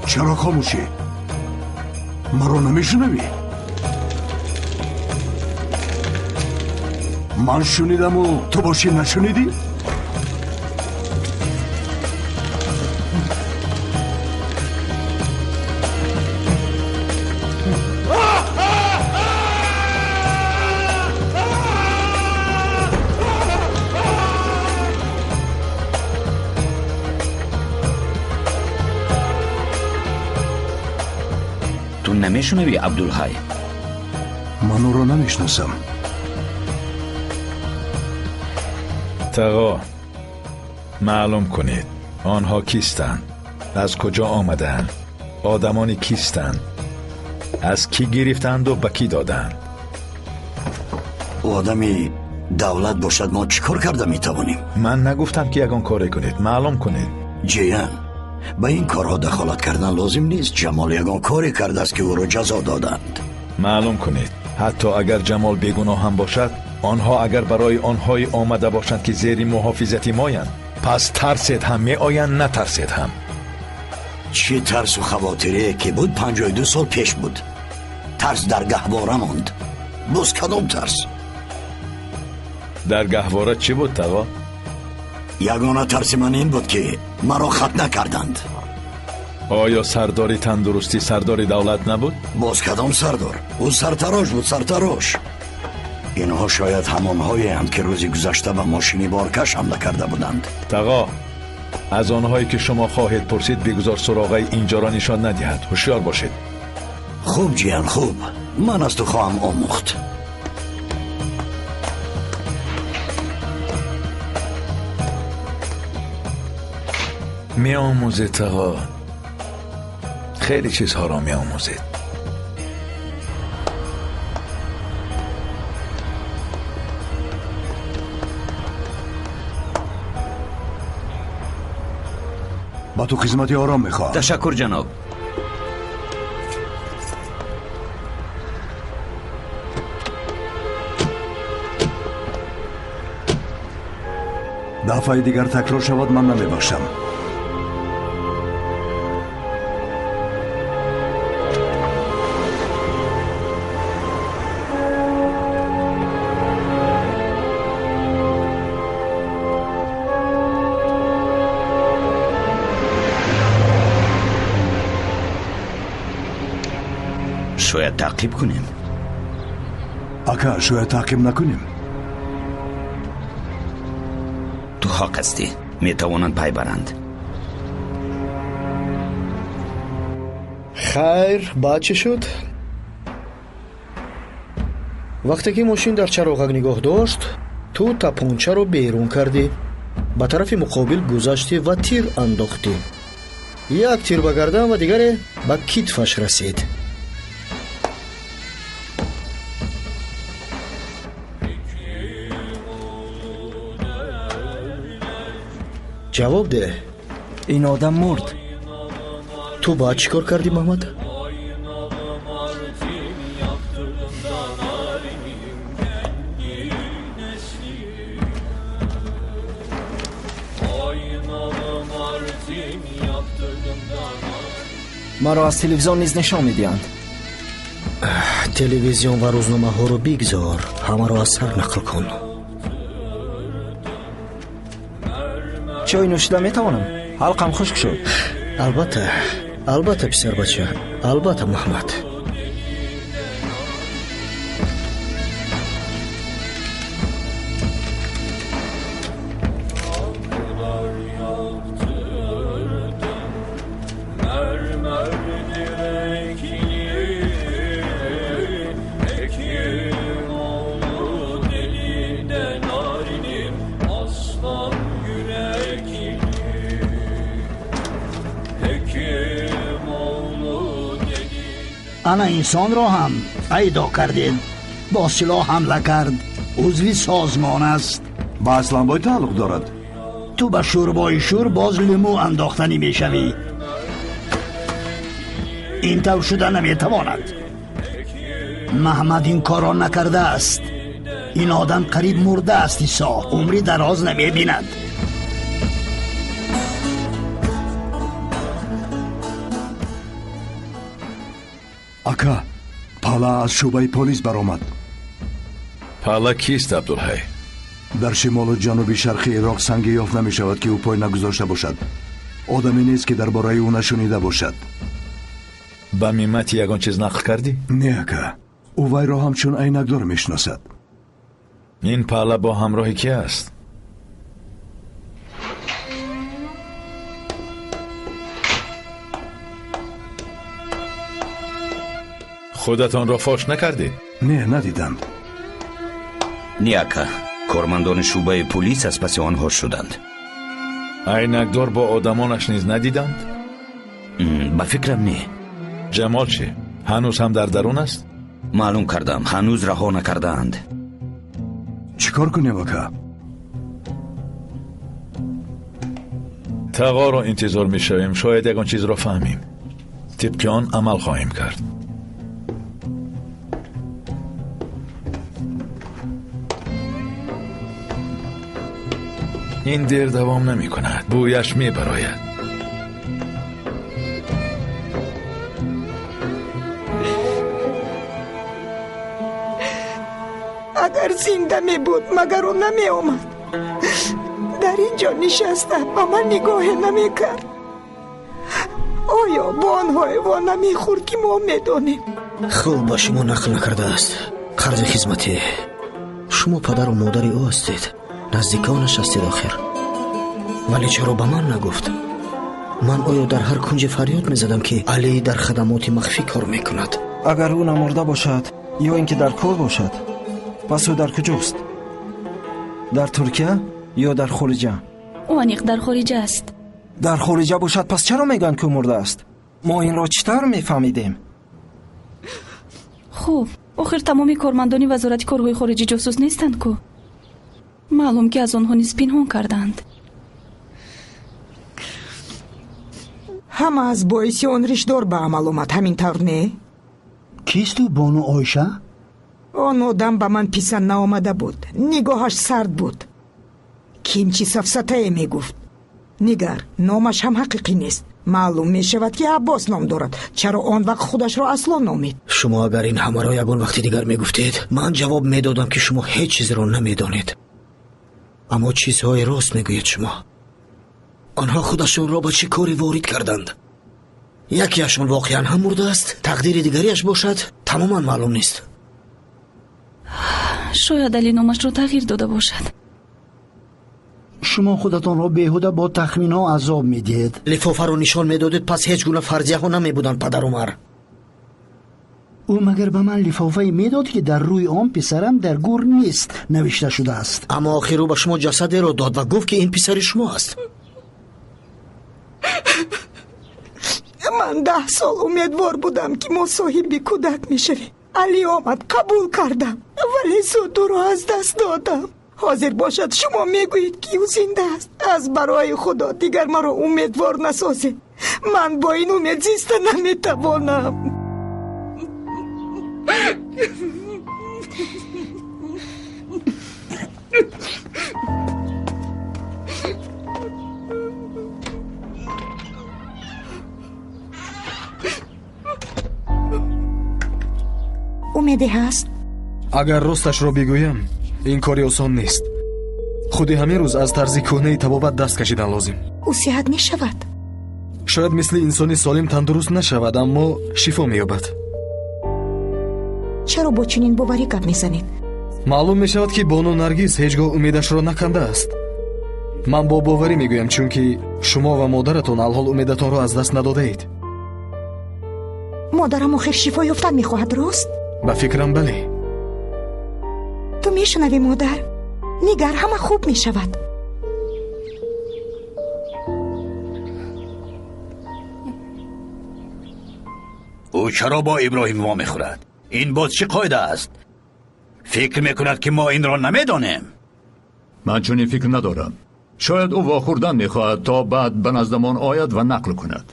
[SPEAKER 12] چرا خاموشی؟ مرا نمیشنوی؟ من شنیدم و تو باشی نشنیدی؟
[SPEAKER 6] تو نمیشنوی عبدالحی؟
[SPEAKER 12] من او را نمیشناسم.
[SPEAKER 7] تقا معلوم کنید آنها کیستند، از کجا آمدند، آدمانی کیستند، از کی گرفتند و به کی دادند.
[SPEAKER 3] آدمی دولت باشد ما چیکار کرده میتوانیم؟
[SPEAKER 7] من نگفتم که یگان کاری کنید، معلوم کنید.
[SPEAKER 3] جیان به این کارها دخالت کردن لازم نیست. جمال یگان کاری کرده است که او را جزا دادند.
[SPEAKER 7] معلوم کنید حتی اگر جمال بیگناه هم باشد، آنها اگر برای آنهای آمده باشند که زیر محافظتی مایند، پس ترسید هم می آیند، نترسید هم.
[SPEAKER 3] چی ترس و خواطره که بود 52 سال پیش بود. ترس در گهواره ماند. باز کدام ترس؟
[SPEAKER 7] در گهواره چی بود تقا؟
[SPEAKER 3] یگانه ترس من این بود که مرا خط نکردند.
[SPEAKER 7] آیا سرداری تندرستی سرداری دولت نبود؟
[SPEAKER 3] باز کدام سردار؟ او سرتراش بود، سرتراش. اینها شاید همانهایی هم که روزی گذشته به ماشینی بارکش حمله کرده بودند.
[SPEAKER 7] تقا از آنهایی که شما خواهید پرسید بگذار سراغه اینجا را نشان ندهد. هوشیار باشید.
[SPEAKER 3] خوب جیان خوب، من از تو خواهم آموخت.
[SPEAKER 7] می آموزی تقا. خیلی چیزها را می آموزید.
[SPEAKER 12] با تو خدمتی آرام میخوام.
[SPEAKER 6] تشکر جناب.
[SPEAKER 12] دفعه دیگر تکرار شود من نمیبخشم.
[SPEAKER 6] شاید تعقیب کنیم.
[SPEAKER 12] اکا شاید تعقیب نکنیم.
[SPEAKER 6] تو حق هستی. میتوانند پای برند.
[SPEAKER 8] خیر بعد چه شد؟ وقتی که ماشین در چراغک نگاه داشت تو تپانچه رو بیرون کردی، به طرف مقابل گذشتی و تیر انداختی. یک تیر به گردن و دیگری به کتفش رسید. جواب ده.
[SPEAKER 11] این آدم مرد.
[SPEAKER 8] تو باید چیکار کردی محمد؟
[SPEAKER 11] ما را از تلویزیون نیز نشان میدهند.
[SPEAKER 8] تلویزیون و روزنامه ها رو بگذار، همه را از سر نقل کن.
[SPEAKER 11] چای نوشیده میتوانم؟ حلقم خشک شد.
[SPEAKER 8] البته پسر بچه، البته محمد.
[SPEAKER 9] انا انسان را هم پیدا کردید، با سلاح حمله کرد، عضوی سازمان است.
[SPEAKER 12] با اسلامبای تعلق دارد.
[SPEAKER 9] تو به شوربای شور باز لیمو انداختنی میشوی. این طور شده نمیتواند. محمد این کارا نکرده است. این آدم قریب مرده است. عیسی عمری دراز نمیبیند.
[SPEAKER 12] اکا پالا از شعبه پلیس برآمد.
[SPEAKER 7] پالا کیست عبدالحی؟
[SPEAKER 12] در شمال و جنوبی شرقی عراق سنگی یافت نمی شود که او پای نگذاشته باشد. آدمی نیست که درباره او نشنیده باشد.
[SPEAKER 7] با میمت یگان چیز نقل کردی؟
[SPEAKER 12] نه اکا، او وی را همچون عینکدار میشناسد.
[SPEAKER 7] این پالا با همراه کی است؟ خودتان را فاش نکردید؟
[SPEAKER 12] نه ندیدم.
[SPEAKER 6] نیاکا کارمندان شعبه پلیس از پس آنها شدند.
[SPEAKER 7] عینکدار با آدمانش نیز ندیدند؟
[SPEAKER 6] به فکرم نه.
[SPEAKER 7] جمال چی؟ هنوز هم در درون است؟
[SPEAKER 6] معلوم کردم هنوز رها نکردند.
[SPEAKER 12] چیکار کنیم اکا؟
[SPEAKER 7] تقا را انتظار می شویم. شاید یکان چیز را فهمیم. طبق آن عمل خواهیم کرد. این دیر دوام نمی کند. بویش می براید.
[SPEAKER 14] اگر زنده می بود مگر او نمی آمد. در اینجا نشسته با من نگاه نمی کرد. آیا با آن حیوان نمی خورد که ما می دانیم؟
[SPEAKER 8] خوب با شما نقل نکرده است. قرض خدمتی. شما پدر و مادر او هستید. نزدیکانش هستید آخر. ولی چرا به من نگفت؟ من آیا در هر کنج فریاد می زدم که علی در خدمات مخفی کار می کند؟
[SPEAKER 11] اگر او نمرده باشد یا اینکه در کار باشد، پس او در کجاست؟ در ترکیه یا در خارجه؟
[SPEAKER 10] او انیق در خارجه است.
[SPEAKER 11] در خارجه باشد پس چرا میگن که مرده است؟ ما این را چطور میفهمیدیم؟
[SPEAKER 10] خوب آخر тамоми кормандони вазорати корҳои хориҷӣ ҷосус нестанд ку? маълум ки аз онҳо низ пинҳон карданд.
[SPEAKER 14] ҳама аз боиси он риштдор ба амал омад, ҳамин тавр не?
[SPEAKER 9] кисту бону ойша?
[SPEAKER 14] он одам ба ман писанд наомада буд. нигоҳаш сард буд. кимчи сафсатае мегуфт. нигар, номаш ҳам ҳақиқӣ нест. маълум мешавад ки аббос ном дорад. чаро он вақт худашро асло номид?
[SPEAKER 8] шумо агар ин ҳамаро ягон вақти дигар мегуфтед, ман ҷавоб медодам ки шумо ҳеҷ чизро намедонед. аммо чизҳои рост мегӯед шумо. онҳо худашонро ба чӣ коре ворид карданд? якеашон воқеан ҳам мурдааст, тақдири дигариаш бошад, тамоман маълум нест.
[SPEAKER 10] шояд али номашро тағйир дода бошад.
[SPEAKER 9] шумо худатонро беҳуда бо тахминҳо азоб медиҳед.
[SPEAKER 8] лифофаро нишон медодед, пас ҳеҷ гуна фарзияҳо намебуданд падар Умар.
[SPEAKER 9] ӯ магар ба ман лифофае медод ки дар рӯи он писарам дар гур нест навишта шудааст.
[SPEAKER 8] аммо охир ӯ ба шумо ҷасадеро дод ва гуфт ки ин писари шумо аст.
[SPEAKER 14] ман 10 сол умедвор будам ки мо соҳиби кӯдак мешавем. али омад, қабул кардам, вале зудуро аз даст додам. ҳозир бошад шумо мегӯед ки ӯ зинда аст. аз барои худо дигар маро умедвор насозед. ман бо ин умед зиста наметавонам. умеде ҳаст?
[SPEAKER 2] агар росташро бигӯям, ин кори осон нест. худи ҳамин рӯз аз тарзи кӯҳнаи табобат даст кашидан лозим.
[SPEAKER 14] ӯ сиҳат мешавад?
[SPEAKER 2] шояд мисли инсони солим тандуруст нашавад, аммо шифо меёбад.
[SPEAKER 14] чаро бо чунин боварӣ гап мезанед?
[SPEAKER 2] маълум мешавад ки бону наргиз ҳеҷ гоҳ умедашро накандааст. ман бо боварӣ мегӯям, чунки шумо ва модаратон алҳол умедатонро аз даст надодаед.
[SPEAKER 14] модарам охир шифо ёфтан мехоҳад, рост?
[SPEAKER 2] ба фикрам бале.
[SPEAKER 14] ту мешунавӣ модар? нигар, ҳама хуб мешавад.
[SPEAKER 4] ӯ чаро бо иброҳим во мехӯрад? ин боз чӣ қоида аст? фикр мекунад ки мо инро намедонем?
[SPEAKER 1] ман чунин фикр надорам. шояд ӯ вохӯрдан мехоҳад то баъд ба наздамон ояд ва нақл кунад.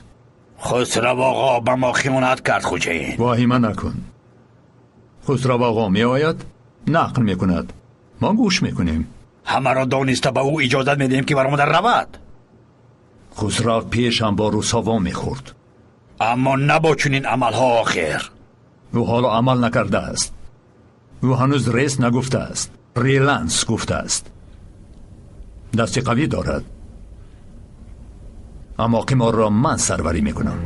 [SPEAKER 4] хусрав оғо ба мо хиёнат кард хуҷаин.
[SPEAKER 1] воҳима накун. хусрав оғо меояд, нақл мекунад, мо гӯш мекунем.
[SPEAKER 4] ҳамаро дониста ба ӯ иҷозат медиҳем ки бар модар равад.
[SPEAKER 1] хусрав пешам бо рӯсҳо мехӯрд,
[SPEAKER 4] аммо на бо чунин амалҳо. охир
[SPEAKER 1] ӯ ҳоло амал накардааст. ӯ ҳанӯз рес нагуфтааст, реланс гуфтааст. дасти қавӣ дорад, аммо қиморро ман сарварӣ мекунам.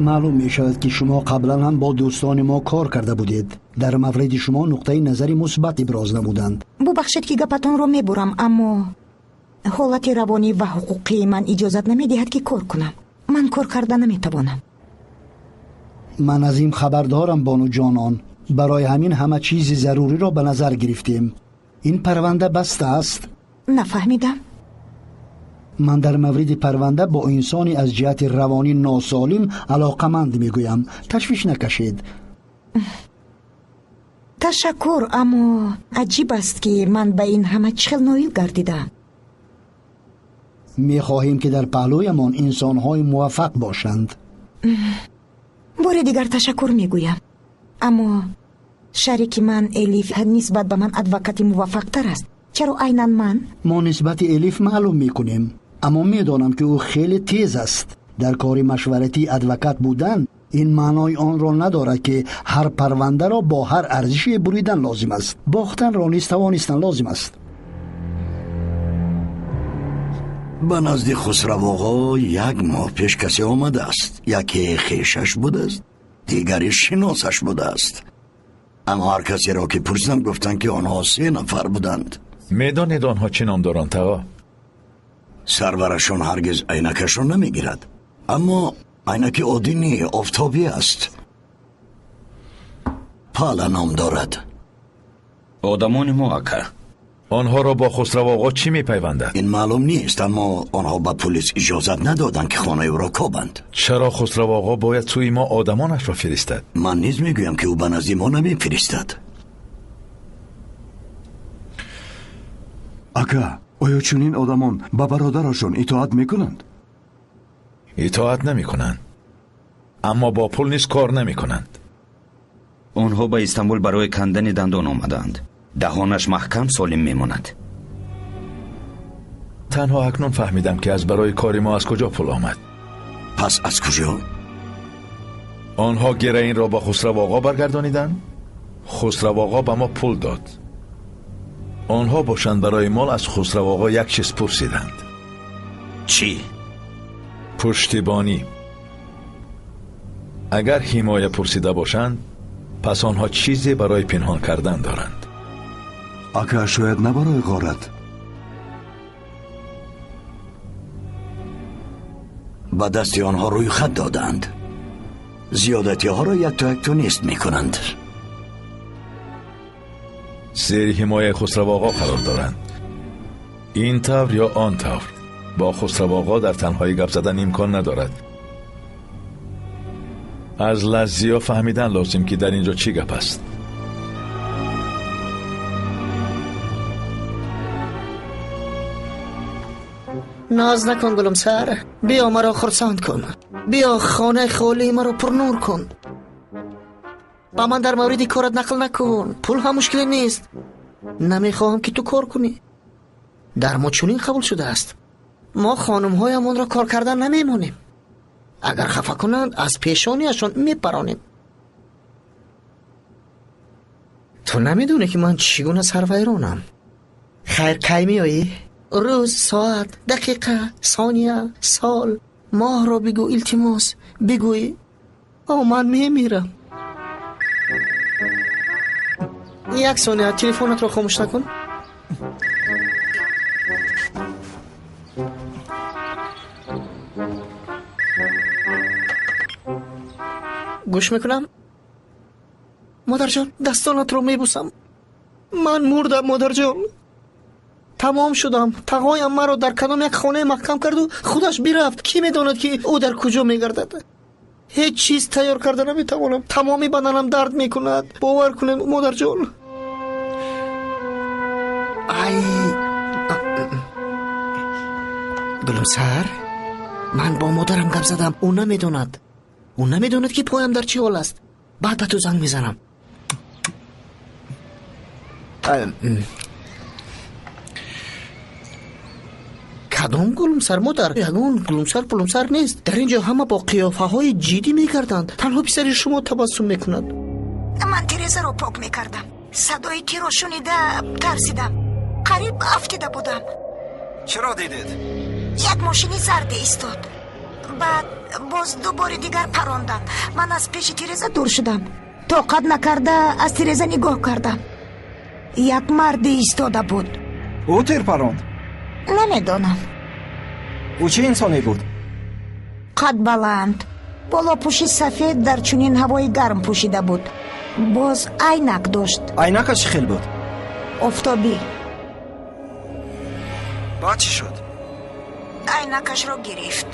[SPEAKER 9] маълум мешавад ки шумо қаблан ҳам бо дӯстони мо кор карда будед. дар мавриди шумо нуқтаи назари мусбат иброз намуданд.
[SPEAKER 14] бубахшед ки гапатонро мебурам, аммо ҳолати равонӣ ва ҳуқуқии ман иҷозат намедиҳад ки кор кунам. ман кор карда наметавонам.
[SPEAKER 9] ман аз ин хабардорам бонуҷонон. барои ҳамин ҳама чизи заруриро ба назар гирифтем. ин парванда баста аст?
[SPEAKER 14] нафаҳмидам.
[SPEAKER 9] ман дар мавриди парванда бо инсони аз ҷиҳати равонӣ носолим алоқаманд мегӯям. ташвиш накашед.
[SPEAKER 14] ташаккур, аммо аҷиб аст ки ман ба ин ҳама чӣ хел ноил гардидам.
[SPEAKER 9] мехоҳем ки дар паҳлӯямон инсонҳои муваффақ бошанд.
[SPEAKER 14] бори дигар ташаккур мегӯям, аммо шарики ман элиф нисбат ба ман адвокати муваффақтар аст. чаро айнан ман?
[SPEAKER 9] мо нисбати элиф маълум мекунем, аммо медонам ки ӯ хеле тез аст. дар кори машваратӣ адвокат будан ин маънои онро надорад ки ҳар парвандаро бо ҳар арзише буридан лозим аст. бохтанро низ тавонистан лозим аст.
[SPEAKER 3] ба назди хусравоғо 1 моҳ пеш касе омадааст. яке хешаш будааст, дигари шиносаш будааст. аммо ҳар касеро ки пурсидам гуфтанд ки онҳо 3 нафар буданд.
[SPEAKER 7] медонед онҳо чӣ ном доранд тао?
[SPEAKER 3] сарварашон ҳаргиз айнакашон намегирад, аммо айнаки оддӣ не, офтобӣ аст. пала ном дорад.
[SPEAKER 6] одамони мо ака,
[SPEAKER 7] آنها را با خسرو آقا چی میپیوندد؟
[SPEAKER 3] این معلوم نیست، اما آنها به پلیس اجازت ندادند که خانه او را کوبند.
[SPEAKER 7] چرا خسرو آقا باید سوی ما آدمانش را فرستد؟
[SPEAKER 3] من نیز میگویم که او به نزد ما نمیفرستد.
[SPEAKER 12] اکا، آیا چنین آدمان به برادرشان اطاعت میکنند؟
[SPEAKER 7] اطاعت نمیکنند، اما با پول نیز کار نمیکنند.
[SPEAKER 6] آنها به استانبول برای کندن دندان آمدند. دهانش محکم سالم میماند.
[SPEAKER 7] تنها اکنون فهمیدم که از برای کار ما از کجا پول آمد.
[SPEAKER 3] پس از کجا؟
[SPEAKER 7] آنها گره این را با خسرو آقا برگردانیدند. خسرو آقا به ما پول داد. آنها باشند برای مال از خسرو آقا یک چیز پرسیدند.
[SPEAKER 6] چی؟
[SPEAKER 7] پشتیبانی. اگر حمایه پرسیده باشند پس آنها چیزی برای پنهان کردن دارند.
[SPEAKER 12] اکا، شاید نه برای غارت.
[SPEAKER 3] به دست آنها روی خط دادند. زیادتی ها را یک تا نیست میکنند.
[SPEAKER 7] زیر حمایه خسرو آقا قرار دارند. این طور یا آن طور با خسرو آقا در تنهایی گپ زدن امکان ندارد. از لحظیا فهمیدن لازم که در اینجا چی گپ است.
[SPEAKER 8] ناز نکن گلم سر، بیا مرا خرساند کن، بیا خانه خالی مرا پرنور کن. با من در موردی کارت نقل نکن، پول هم مشکلی نیست. نمیخواهم که تو کار کنی. در ما چنین قبول شده است، ما خانم هایمان را کار کردن نمیمونیم. اگر خفه کنند از پیشانیشان میپرانیم. تو نمیدونی که من چگونه سرویرانم. خیر کی میایی؟ روز، ساعت، دقیقه، ثانیه، سال، ماه را بگو. التماس بگوی من میمیرم. یک ثانیه تلفنت را خاموش نکن. گوش میکنم. مادر جان، دستانت رو میبوسم. من مردم مادر جان. تمام شدم. تقایم مرا در کدام یک خانه محکم کرد و خودش بیرفت. کی میداند که او در کجا میگردد؟ هیچ چیز تیار کرده نمیتوانم. تمامی بدنم درد میکند. باور کنید مادر جان. ای گلم سر، من با مادرم گپ زدم. او نمیداند. او نمیداند که پایم در چه حال است. بعد به تو زنگ میزنم. کدام گلومسر مادر؟ یگان گلومسر پلومسر نیست. در اینجا همه با قیافه های جدی میکردند. تنها پسر شما تبسم میکند.
[SPEAKER 14] من تریزه رو پاک میکردم. صدای تیر رو شنیده ترسیدم. قریب افتیده بودم.
[SPEAKER 11] چرا دیدید؟
[SPEAKER 14] یک ماشینی زرد ایستاد. بعد باز دوباره دیگر پراندن. من از پیش تریزه دور شدم. طاقت نکرده از تریزه نگاه کردم. یک مرد ایستاده بود.
[SPEAKER 11] او تیر پراند؟
[SPEAKER 14] نمیدانم.
[SPEAKER 11] او چه انسانی بود؟
[SPEAKER 14] قد بلند، بالا پوشی سفید، در چنین هوای گرم پوشیده بود. باز عینک داشت.
[SPEAKER 11] عینکش چه خیل بود؟
[SPEAKER 14] آفتابی.
[SPEAKER 11] بعد چی شد؟
[SPEAKER 14] عینکش را گرفت.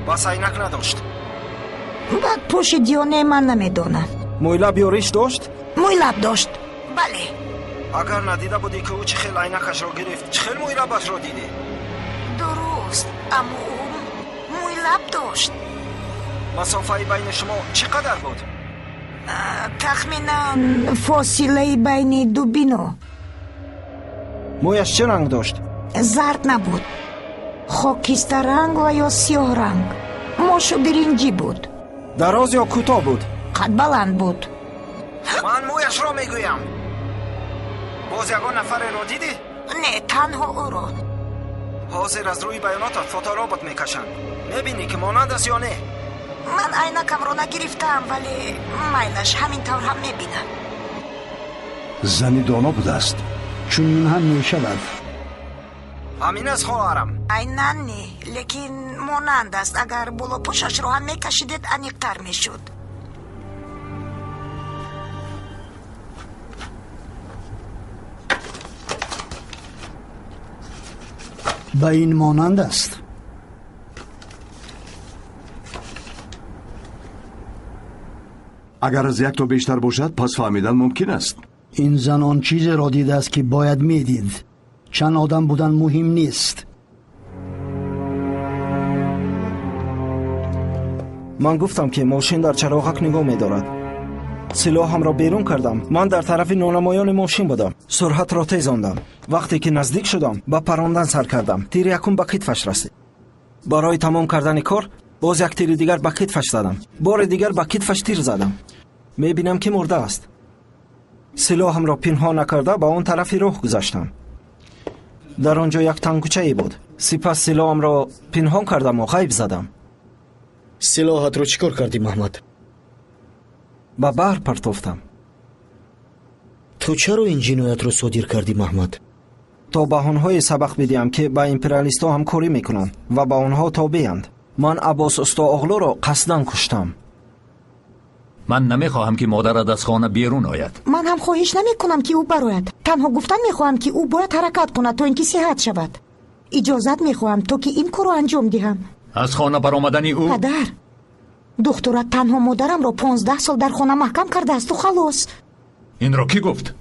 [SPEAKER 11] بس عینک نداشت.
[SPEAKER 14] بعد پوشید یا نه من نمیدانم.
[SPEAKER 11] موی لب یا ریش داشت؟
[SPEAKER 14] موی لب داشت. بله.
[SPEAKER 11] اگر ندیده بودی که او چه خیل عینکش را گرفت، چه خیل موی لبش را دیدی؟
[SPEAKER 14] درست، اما او موی لب داشت.
[SPEAKER 11] مسافه بین شما چقدر بود؟
[SPEAKER 14] تخمینا فاصله بین دو بینو.
[SPEAKER 11] مویش چه رنگ داشت؟
[SPEAKER 14] زرد نبود، خاکستر رنگ و یا سیاه رنگ. ماشو برنجی بود.
[SPEAKER 11] دراز یا کوتاه بود؟
[SPEAKER 14] قد بلند بود.
[SPEAKER 11] من مویش را میگویم. باز یگان نفر را دیدی؟
[SPEAKER 14] نه، تنها او را.
[SPEAKER 11] حاضر از روی بیاناتت فوتورابط میکشند. میبینی که مانند است یا نه؟
[SPEAKER 14] من عینکم را نگرفتم، ولی میلش همین طور هم میبینم.
[SPEAKER 12] زنی دانا بوده است.
[SPEAKER 9] چون هم میشود.
[SPEAKER 11] همین از خواهرم.
[SPEAKER 14] عینن نه، لیکن مانند است. اگر بالا پوشش را هم میکشیدید انیقتر میشد.
[SPEAKER 9] به این مانند است.
[SPEAKER 12] اگر از یک تا بیشتر باشد پس فهمیدن ممکن است.
[SPEAKER 9] این زن آن چیز را دیده است که باید میدید. چند آدم بودن مهم نیست.
[SPEAKER 11] من گفتم که ماشین در چراغک نگاه می‌دارد. سلاحم را بیرون کردم. من در طرف نونمایان ماشین بودم. سرعت را تیزاندم. وقتی که نزدیک شدم با پراندن سر کردم. تیر یکم به کتفش رسید. برای تمام کردن کار باز یک تیر دیگر به کتفش زدم. بار دیگر به کتفش تیر زدم. می‌بینم که مرده است. سلاحم را پنهان نکرده به اون طرف راه گذاشتم. در آنجا یک تنگوچه‌ای بود. سپس سلاحم را پنهان کردم و غیب زدم.
[SPEAKER 8] سلاحت رو چیکار کردی محمد؟
[SPEAKER 11] به بحر پرتافتم.
[SPEAKER 8] تو چرا این جنایت رو صادر کردی محمد؟
[SPEAKER 11] تا به آنهای سبق بدیم که با امپریالیست‌ها همکاری میکنند و با آنها تابعند. من عباس استا اغلو را قصداً کشتم.
[SPEAKER 5] من نمیخواهم که مادرت از خانه بیرون آید.
[SPEAKER 14] من هم خواهش نمیکنم که او براید. تنها گفتن میخواهم که او باید حرکت کند تا اینکه صحت شود. اجازت میخواهم تا که این کارو انجام دهم.
[SPEAKER 5] از خانه برآمدن او؟
[SPEAKER 14] پدر، دخترت تنها مادرم را 15 سال در خانه محکم کرده است و خلاص.
[SPEAKER 5] این را کی گفت؟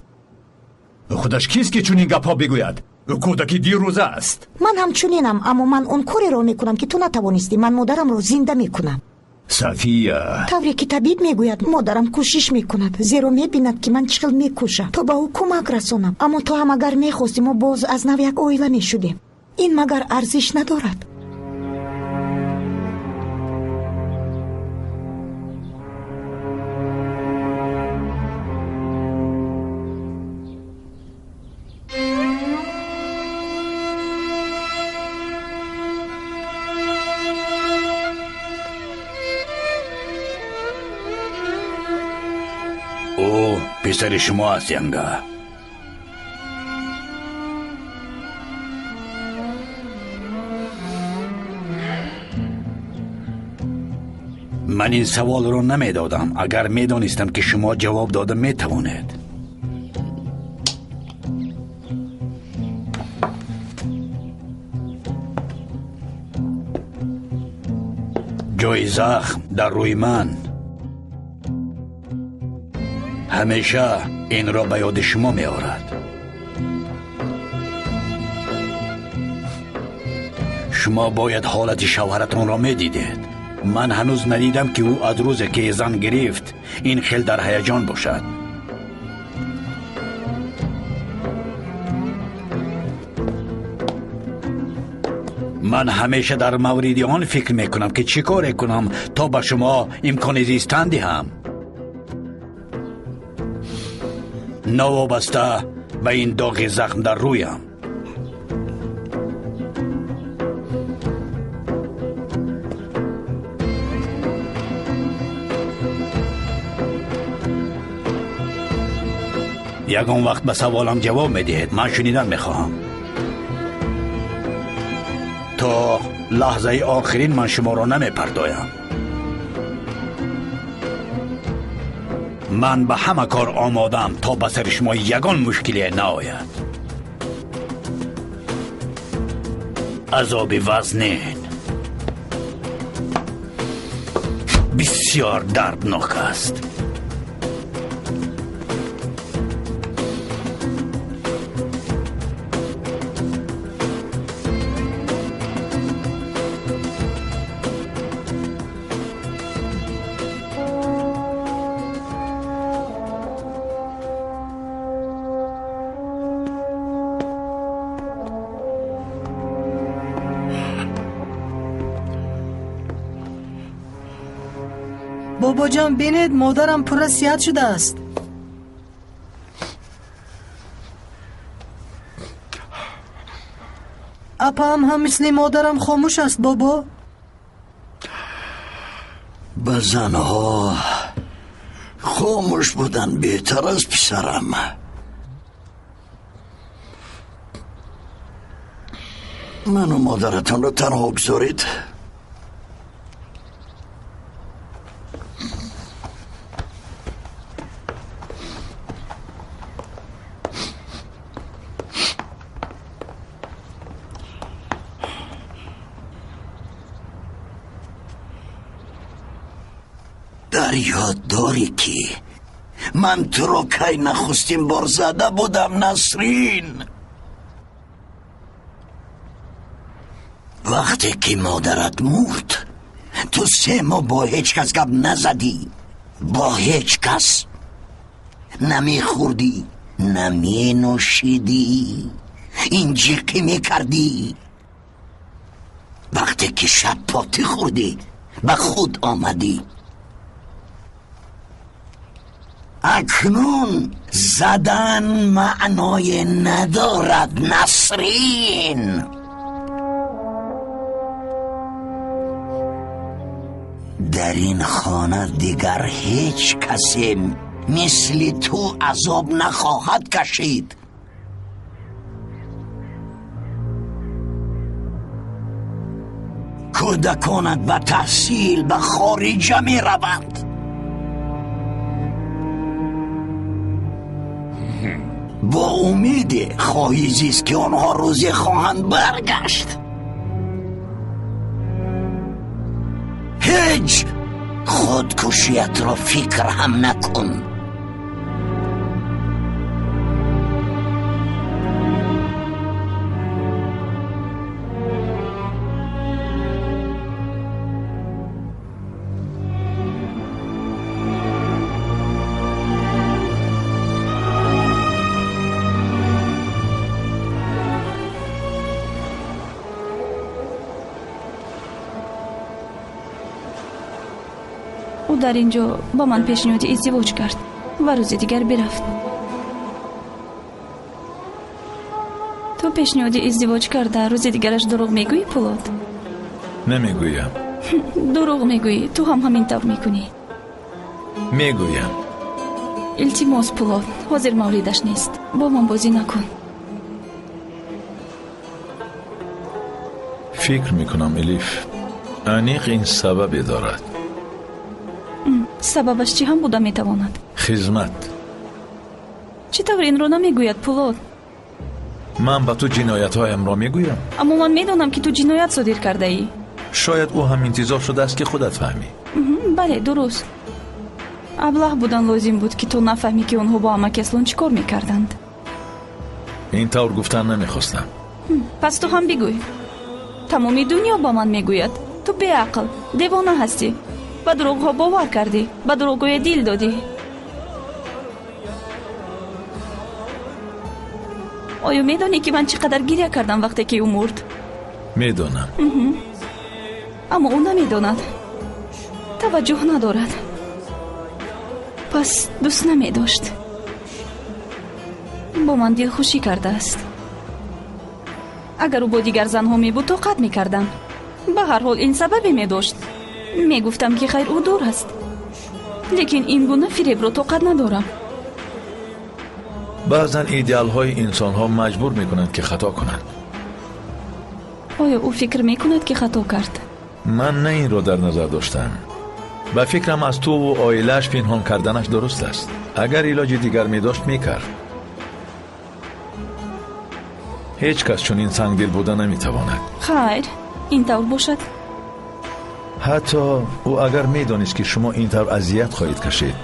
[SPEAKER 5] خودش کیست که چنین گپ‌ها بگوید؟ او کودکی دیروزه است.
[SPEAKER 14] من هم چنینم، اما من اون کاری را میکنم که تو نتوانستی. من مادرم را زنده میکنم.
[SPEAKER 5] صفیه،
[SPEAKER 14] طوری که طبیب میگوید مادرم کوشش میکند، زیرا میبیند که من چقدر میکوشم تا به او کمک رسانم. اما تو هم اگر میخواستی ما باز از نو یک عائله میشدیم. این مگر ارزش ندارد؟
[SPEAKER 4] او پسر شما است ینگه. من این سوال رو نمی دادم اگر می دانستم که شما جواب داده می توانید. جای زخم در روی من همیشه این را به یاد شما می آورد. شما باید حالت شوهرتان را می دیدید. من هنوز ندیدم که او از روز که زن گرفت این خیلی در هیجان باشد. من همیشه در مورد آن فکر می کنم که چی کار کنم تا به شما امکان زیستن دهم، نوابسته به این داغ زخم در رویم. یکان وقت به سوالم جواب میدهید. من شنیدن میخواهم. تا لحظه آخرین من شما را نمیپردایم. من به همه کار آمادم تا به سر شما یگان مشکلی نآید. عذاب وزنین بسیار دردناک است.
[SPEAKER 15] بابا جان بینید مادرم پر از صحت شده است. اپا هم مثل مادرم خاموش است بابا.
[SPEAKER 3] به زنها خاموش بودن بهتر از پسرم. من و مادرتان رو تنها بگذارید. مگر یاد داری که من تو رو کی نخستین بار زده بودم نسرین؟ وقتی که مادرت مرد تو 3 ماه با هیچ کس گپ نزدی، با هیچ کس نمی خوردی نمی نوشیدی، این جیقی می کردی. وقتی که شب پاتی خوردی به خود آمدی. اکنون زدن معنای ندارد نسرین. در این خانه دیگر هیچ کسی مثل تو عذاب نخواهد کشید. کودکانت به تحصیل به خارج می روند. با امید خواهی زیست که آنها روزی خواهند برگشت. هیچ خودکشیت را فکر هم نکن.
[SPEAKER 10] او در اینجا با من پیشنهاد ازدواج کرد و روز دیگر برفت. تو پیشنهاد ازدواج کرده روز دیگرش دروغ میگویی پولاد؟
[SPEAKER 7] نمیگویم.
[SPEAKER 10] دروغ میگویی. تو هم همین طور میکنی.
[SPEAKER 7] میگویم.
[SPEAKER 10] التماس پولاد، حاضر موردش نیست. با من بازی نکن.
[SPEAKER 7] فکر میکنم الیف انیق این سببی دارد.
[SPEAKER 10] سببش چی هم بوده میتواند؟
[SPEAKER 7] خدمت.
[SPEAKER 10] چطور این رو نمیگوید پولاد؟
[SPEAKER 7] من به تو جنایت هایم را میگویم.
[SPEAKER 10] اما من میدونم که تو جنایت صادر کرده ای.
[SPEAKER 7] شاید او هم انتظار شده است که خودت فهمی.
[SPEAKER 10] بله درست. ابله بودن لازم بود که تو نفهمی که اونها با امک اسلون چی کار میکردند.
[SPEAKER 7] این طور گفتن نمیخواستم.
[SPEAKER 10] پس تو هم بگوی. تمامی دنیا با من میگوید تو بیعقل دیوانه هستی. به دروغ ها باور کردی. به دروغ دل دادی. آیا میدانی که من چقدر گریه کردم وقتی که او مرد؟
[SPEAKER 7] میدونم.
[SPEAKER 10] اما او نمیداند. توجه ندارد. پس دوست نمیداشت. با من دل خوشی کرده است. اگر او با دیگر زنها می بود طاقت میکردم. به هر حال این سببی میداشت. میگفتم که خیر او دور است. لیکن این گونه فریب رو طاقت ندارم.
[SPEAKER 7] بعضا ایدئال های انسان ها مجبور میکنند که خطا کنند.
[SPEAKER 10] آیا او فکر میکند که خطا کرد؟
[SPEAKER 7] من نه این رو در نظر داشتم. به فکرم از تو و آیلش پنهان کردنش درست است. اگر علاج دیگر میداشت میکرد. هیچ کس چون این سنگدل بودن نمیتواند.
[SPEAKER 10] خیر این طور باشد.
[SPEAKER 7] حتی او اگر میدانست که شما این طور اذیت خواهید کشید،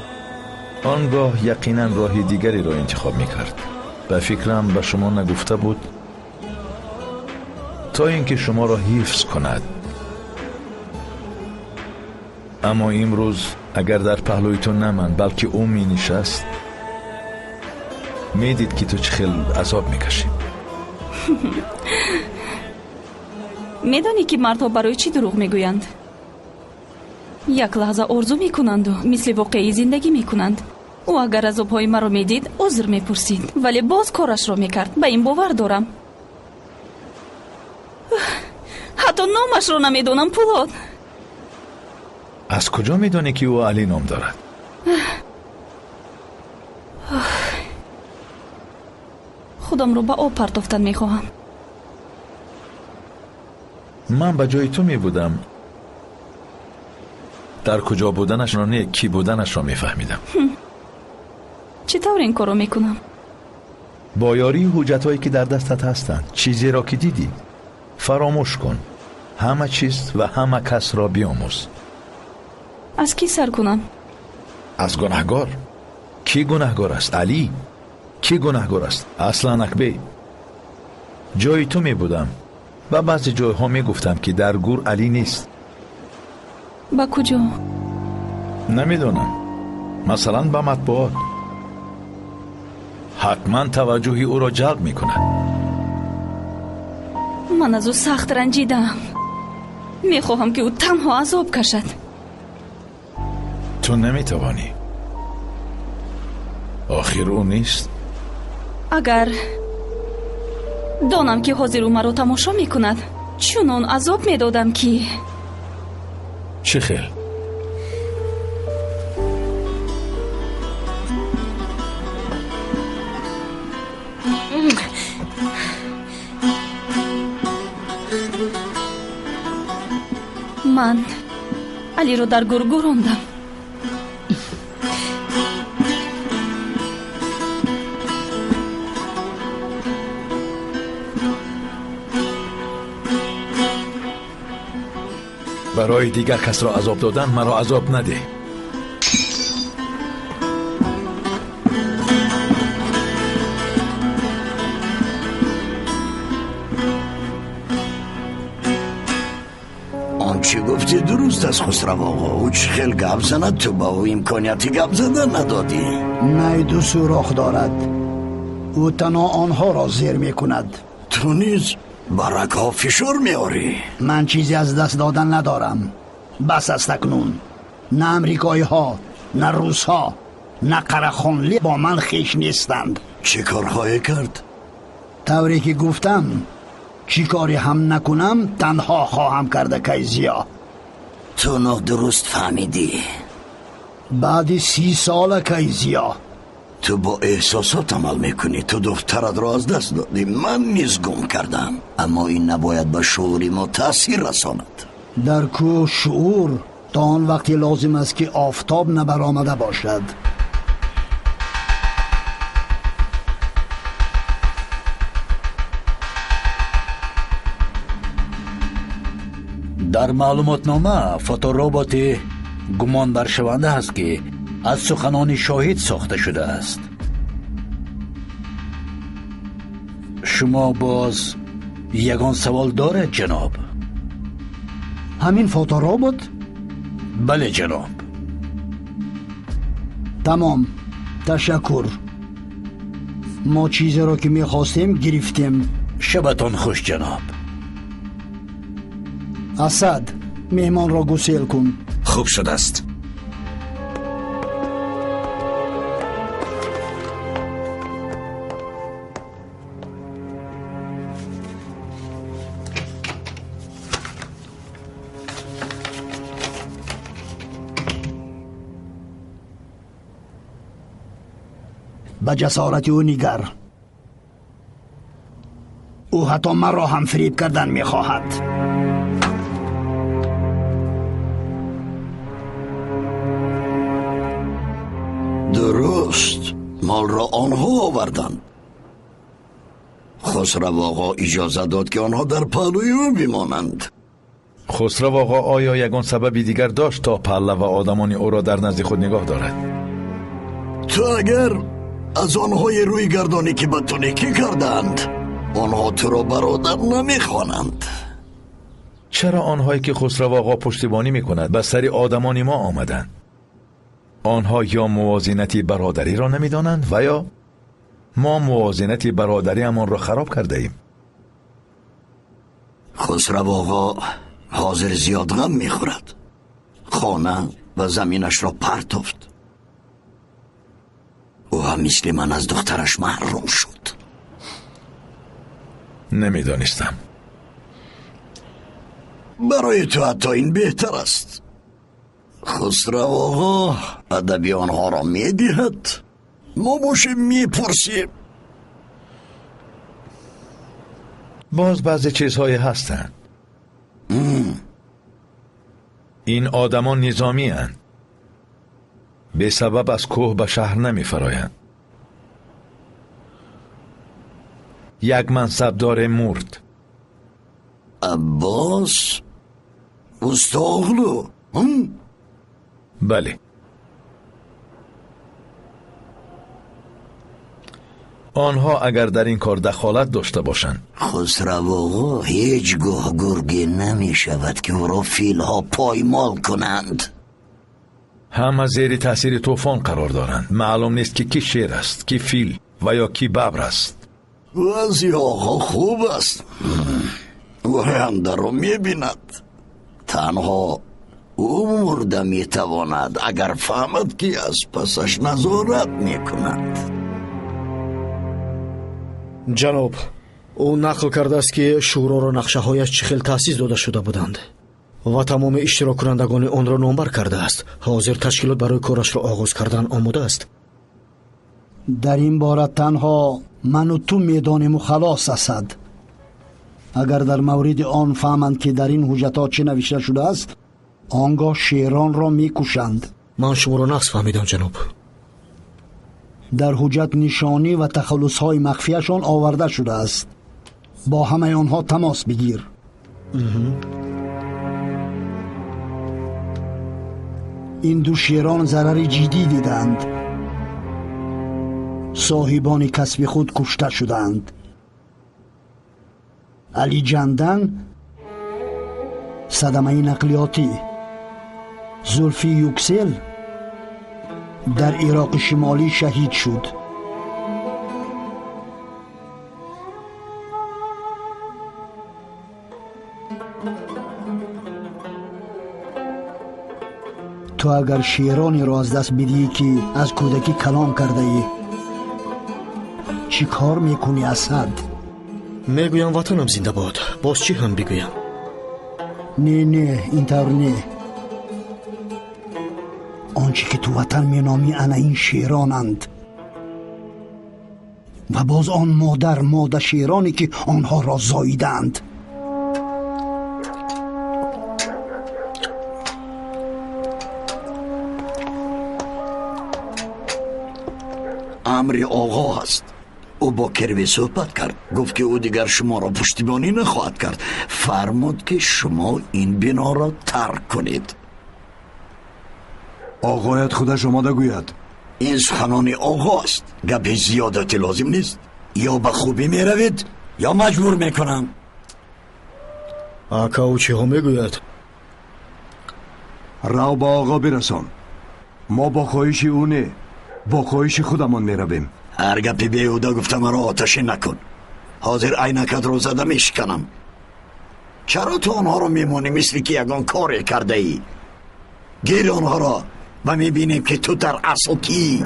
[SPEAKER 7] آنگاه یقینا راه دیگری را انتخاب میکرد. به فکرم به شما نگفته بود تا اینکه شما را حفظ کند. اما امروز اگر در پهلوی تو نه من بلکه او می نشست، میدید که تو چه خیلی عذاب میکشی.
[SPEAKER 10] میدانی که مردها برای چی دروغ میگویند؟ یک لحظه آرزو میکنند و مثل واقعی زندگی میکنند. او اگر عذابهای مرا میدید عذر میپرسید ولی باز کارش را میکرد. به این باور دارم. حتی نامش را نمیدونم پولاد.
[SPEAKER 7] از کجا میدانی که او علی نام دارد؟
[SPEAKER 10] خودم رو به آب پرتافتن میخواهم.
[SPEAKER 7] من به جای تو میبودم در کجا بودنش را نه کی بودنش را میفهمیدم.
[SPEAKER 10] چطور این کارو میکنم؟
[SPEAKER 7] با یاری حجتهایی که در دستت هستند چیزی را که دیدی فراموش کن. همه چیز و همه کس را بیاموز.
[SPEAKER 10] از کی سر کنم؟
[SPEAKER 7] از گناهگار. کی گناهگار است؟ علی. کی گناهگار است؟ اصلا اکبه. جای تو می بودم و بعضی جایها می گفتم که در گور علی نیست.
[SPEAKER 10] با کجا؟
[SPEAKER 7] نمیدونم، مثلا با مطبوعات. حتما توجهی او را جلب می کند.
[SPEAKER 10] من از او سخت رنجیدم. می خواهم که او تنها عذاب کشد.
[SPEAKER 7] تو نمی توانی. آخر او نیست.
[SPEAKER 10] اگر دانم که حاضر او مرا تماشا می کند، چونان عذاب می دادم که
[SPEAKER 7] چه خیل؟
[SPEAKER 10] من علی رو در گور گراندم.
[SPEAKER 7] برای دیگر کس را عذاب دادن مرا عذاب نده.
[SPEAKER 3] آنچه گفتی درست است خسرو آقا. او چه خیل گپ زند، تو با او امکانیتی گپ زدن ندادی.
[SPEAKER 9] نه، دو سوراخ دارد. او تنها آنها را زیر می کند.
[SPEAKER 3] تو نیز برک ها فشار میاری.
[SPEAKER 9] من چیزی از دست دادن ندارم. بس است اکنون. نه امریکایی ها، نه روس ها، نه قرخانلی با من خیش نیستند.
[SPEAKER 3] چه کار خواهی کرد؟
[SPEAKER 9] طوری که گفتم، چی کاری هم نکنم تنها خواهم کرده کیزیا.
[SPEAKER 3] تو نه درست فهمیدی.
[SPEAKER 9] بعد 30 سال کیزیا
[SPEAKER 3] تو با احساسات عمل میکنی. تو دخترت را از دست دادی، من نیز گم کردم. اما این نباید به شعوری ما تأثیر رساند.
[SPEAKER 9] در کو شعور تا آن وقتی لازم است که آفتاب نبرآمده باشد.
[SPEAKER 4] در معلوماتنامه فوتوربات گمانبر شونده است که از سخنان شاهد ساخته شده است. شما باز یگان سوال دارد جناب؟
[SPEAKER 9] همین فوتوربات؟
[SPEAKER 4] بله جناب.
[SPEAKER 9] تمام، تشکر. ما چیزی را که میخواستیم گرفتیم.
[SPEAKER 4] شبتان خوش جناب.
[SPEAKER 9] اسد، مهمان را گسیل کن.
[SPEAKER 6] خوب شده است.
[SPEAKER 9] به جسارت او نگر. او حتی من را هم فریب کردن میخواهد.
[SPEAKER 3] درست، مال را آنها آوردند. خسرو آقا اجازه داد که آنها در پهلوی او بمانند.
[SPEAKER 7] خسرو آقا آیا یگان سببی دیگر داشت تا پهلو و آدمان او را در نزد خود نگاه دارد؟
[SPEAKER 3] تو اگر از آنهای روی گردانی که به تو نیکی کردند، آنها تو را برادر نمیخوانند.
[SPEAKER 7] چرا آنهایی که خسرو آقا پشتیبانی میکند به سر آدمان ما آمدند؟ آنها یا موازنتی برادری را نمیدانند و یا ما موازنتی برادری امان را خراب کرده ایم.
[SPEAKER 3] خسرو آقا حاضر زیاد غم میخورد. خانه و زمینش را پرتافت. او هم مثل من از دخترش محروم شد.
[SPEAKER 7] نمیدانستم.
[SPEAKER 3] برای تو حتی این بهتر است. خسرو آقا ادبی آنها را میدهد، ما باشیم میپرسیم.
[SPEAKER 7] باز بعضی چیزهای هستند. این آدمان نظامی هستند. به سبب از کوه به شهر نمی فرایند. یک منصبدار مرد.
[SPEAKER 3] عباس استاغلو.
[SPEAKER 7] بله. آنها اگر در این کار دخالت داشته باشند.
[SPEAKER 3] خسرو آقا هیچگاه گرگه نمی شود که او را فیلها پایمال کنند.
[SPEAKER 7] همه زیر تاثیر طوفان قرار دارند. معلوم نیست که کی شیر است، کی فیل و یا کی ببر است.
[SPEAKER 3] وضعی آقا خوب است. آینده را می بیند. تنها او مرده می تواند اگر فهمد که از پسش نظارت می کند.
[SPEAKER 8] جناب، او نقل کرده است که شورا را نقشه هایش چه خیل تأسیس داده شده بودند و تمام اشتراک کنندگان آن را نامبر کرده است. حاضر تشکیلات برای کارش را آغاز کردن آماده است.
[SPEAKER 9] در این باره تنها من و تو میدانیم و خلاص است. اگر در مورد آن فهمند که در این حجتات چه نوشته شده است، آنگاه شیران را میکشند.
[SPEAKER 8] من شما را نقص فهمیدم جناب.
[SPEAKER 9] در حجت نشانی و تخلص های مخفیشان آورده شده است. با همه آنها تماس بگیر. این دو شیران ضرر جدی دیدند. صاحبان کسب خود کشته شدند. علی جندن صدمه نقلیاتی، زلفی یوکسل در عراق شمالی شهید شد. تو اگر شیرانی را از دست بدی که از کودکی کلام کرده ای، چی کار میکنی اسد؟
[SPEAKER 8] میگویم وطنم زنده باد. باز چی هم بگویم؟
[SPEAKER 9] نه اینطور نه. آنچه که تو وطن مینامی انا این شیرانند و باز آن مادر شیرانی که آنها را زاییدند.
[SPEAKER 3] امر آقا است. او با کروی صحبت کرد. گفت که او دیگر شما را پشتیبانی نخواهد کرد. فرمود که شما این بنا را ترک کنید.
[SPEAKER 12] آقایت خودش آماده گوید.
[SPEAKER 3] این سخنان آقا است. گپ زیادتی لازم نیست. یا به خوبی می روید یا مجبور می کنم.
[SPEAKER 8] آقا او چی ها می گوید؟
[SPEAKER 12] رو با آقا برسان. ما با خواهش او نه، با خواهش خودمان می رویم.
[SPEAKER 3] هر گپی بیهوده گفتم مرا آتشی نکن. حاضر عینکت رو زده می شکنم. چرا تو آنها رو میمونی مثل که یگان کاری کرده ای؟ گیر آنها را و میبینیم که تو در اصل کی؟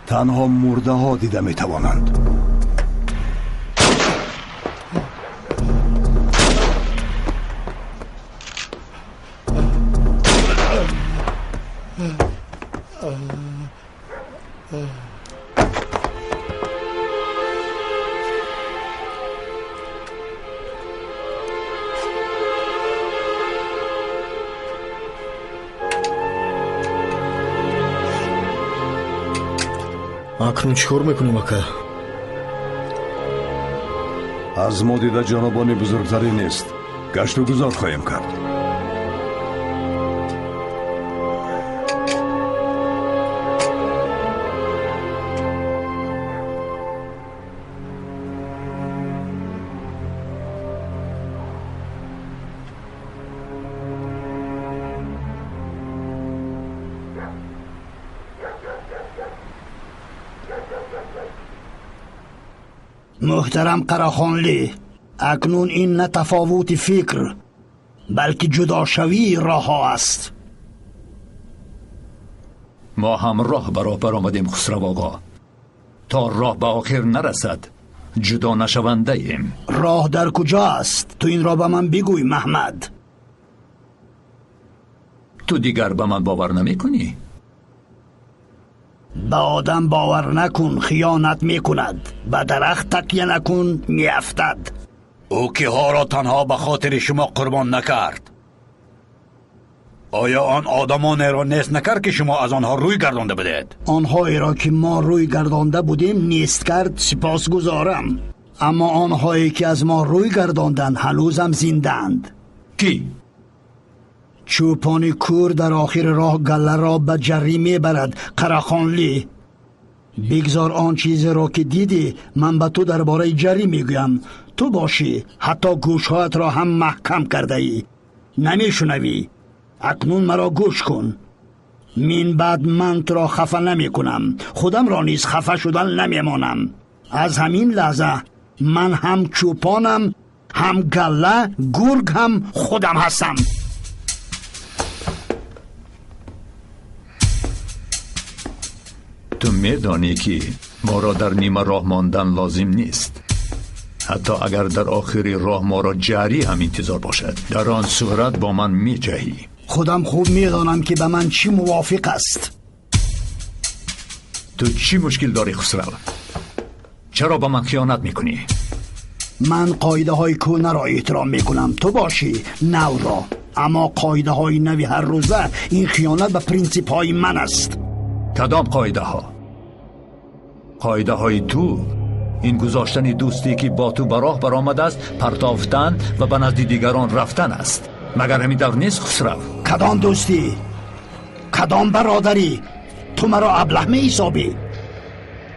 [SPEAKER 12] تنها مرده ها دیده میتوانند.
[SPEAKER 8] اکنون چیکار میکنیم آقا؟
[SPEAKER 12] از ما دیده جنابان بزرگتری نیست. گشت و گذار خواهیم کرد.
[SPEAKER 9] محترم قراخانلی، اکنون این نه تفاوت فکر بلکه جداشوی راه ها است.
[SPEAKER 5] ما هم راه برابر آمدیم خسرو آقا. تا راه به آخر نرسد جدا نشونده ایم.
[SPEAKER 9] راه در کجا است؟ تو این را به من بگوی محمد.
[SPEAKER 5] تو دیگر به من باور نمی کنی؟
[SPEAKER 9] به آدم باور نکن، خیانت میکند. به درخت تکیه نکن، میافتد.
[SPEAKER 4] او که ها را تنها به خاطر شما قربان نکرد. آیا آن آدمان را نیست نکرد که شما از آنها روی گردانده بدید؟
[SPEAKER 9] آنهایی را که ما روی گردانده بودیم نیست کرد، سپاس گذارم. اما آنهایی که از ما روی گرداندند هنوزم زندند.
[SPEAKER 1] کی؟
[SPEAKER 9] چوپان کور در آخر راه گله را به جری میبرد. قراخانلی، بگذار آن چیز را که دیدی من به تو درباره جری میگویم. تو باشی حتی گوشهایت را هم محکم کرده ای، نمیشنوی. اکنون مرا گوش کن. من بعد من تو را خفه نمی کنم، خودم را نیز خفه شدن نمیمانم. از همین لحظه من هم چوپانم، هم گله، گرگ هم خودم هستم.
[SPEAKER 1] تو میدانی که ما را در نیمه راه ماندن لازم نیست. حتی اگر در آخری راه ما را جری هم انتظار باشد، در آن صورت با من می جهی.
[SPEAKER 9] خودم خوب میدانم که به من چی موافق است.
[SPEAKER 1] تو چی مشکل داری خسرو؟ چرا با من خیانت میکنی؟
[SPEAKER 9] من قاعده های کهنه را احترام میکنم، تو باشی نو را. اما قاعده های نوی هر روزه این خیانت به پرینسیپ های من است.
[SPEAKER 1] کدام قاعده ها؟ قاعده های تو این گذاشتن دوستی که با تو براه برآمده است پرتافتن و به نزد دیگران رفتن است. مگر همین دور نیست خسرو؟
[SPEAKER 9] کدام دوستی؟ کدام برادری؟ تو مرا ابله می حسابی؟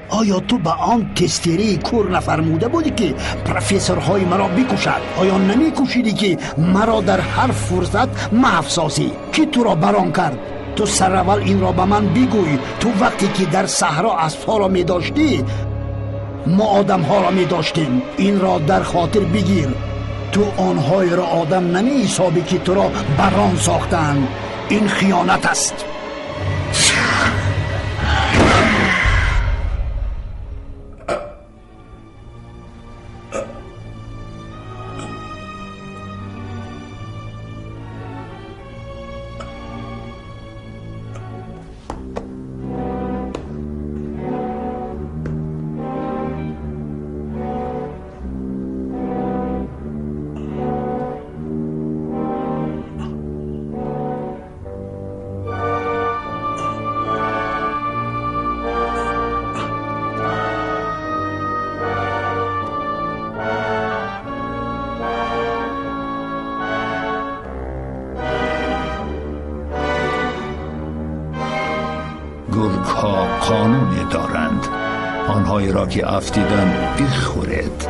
[SPEAKER 9] آیا تو به آن تستیری کور نفرموده بودی که پروفسورهای مرا بکشد؟ آیا نمی کشیدی که مرا در هر فرصت محفظاسی؟ کی تو را بران کرد؟ تو سرول این را به من بگوی. تو وقتی که در صحرا اسبها را می داشتی ما آدم ها را می داشتیم. این را در خاطر بگیر. تو آنهای را آدم نمی حسابی که تو را بران ساختن. این خیانت است.
[SPEAKER 1] گرگ ها قانونی دارند. آنهایی را که افتیدن بخورید.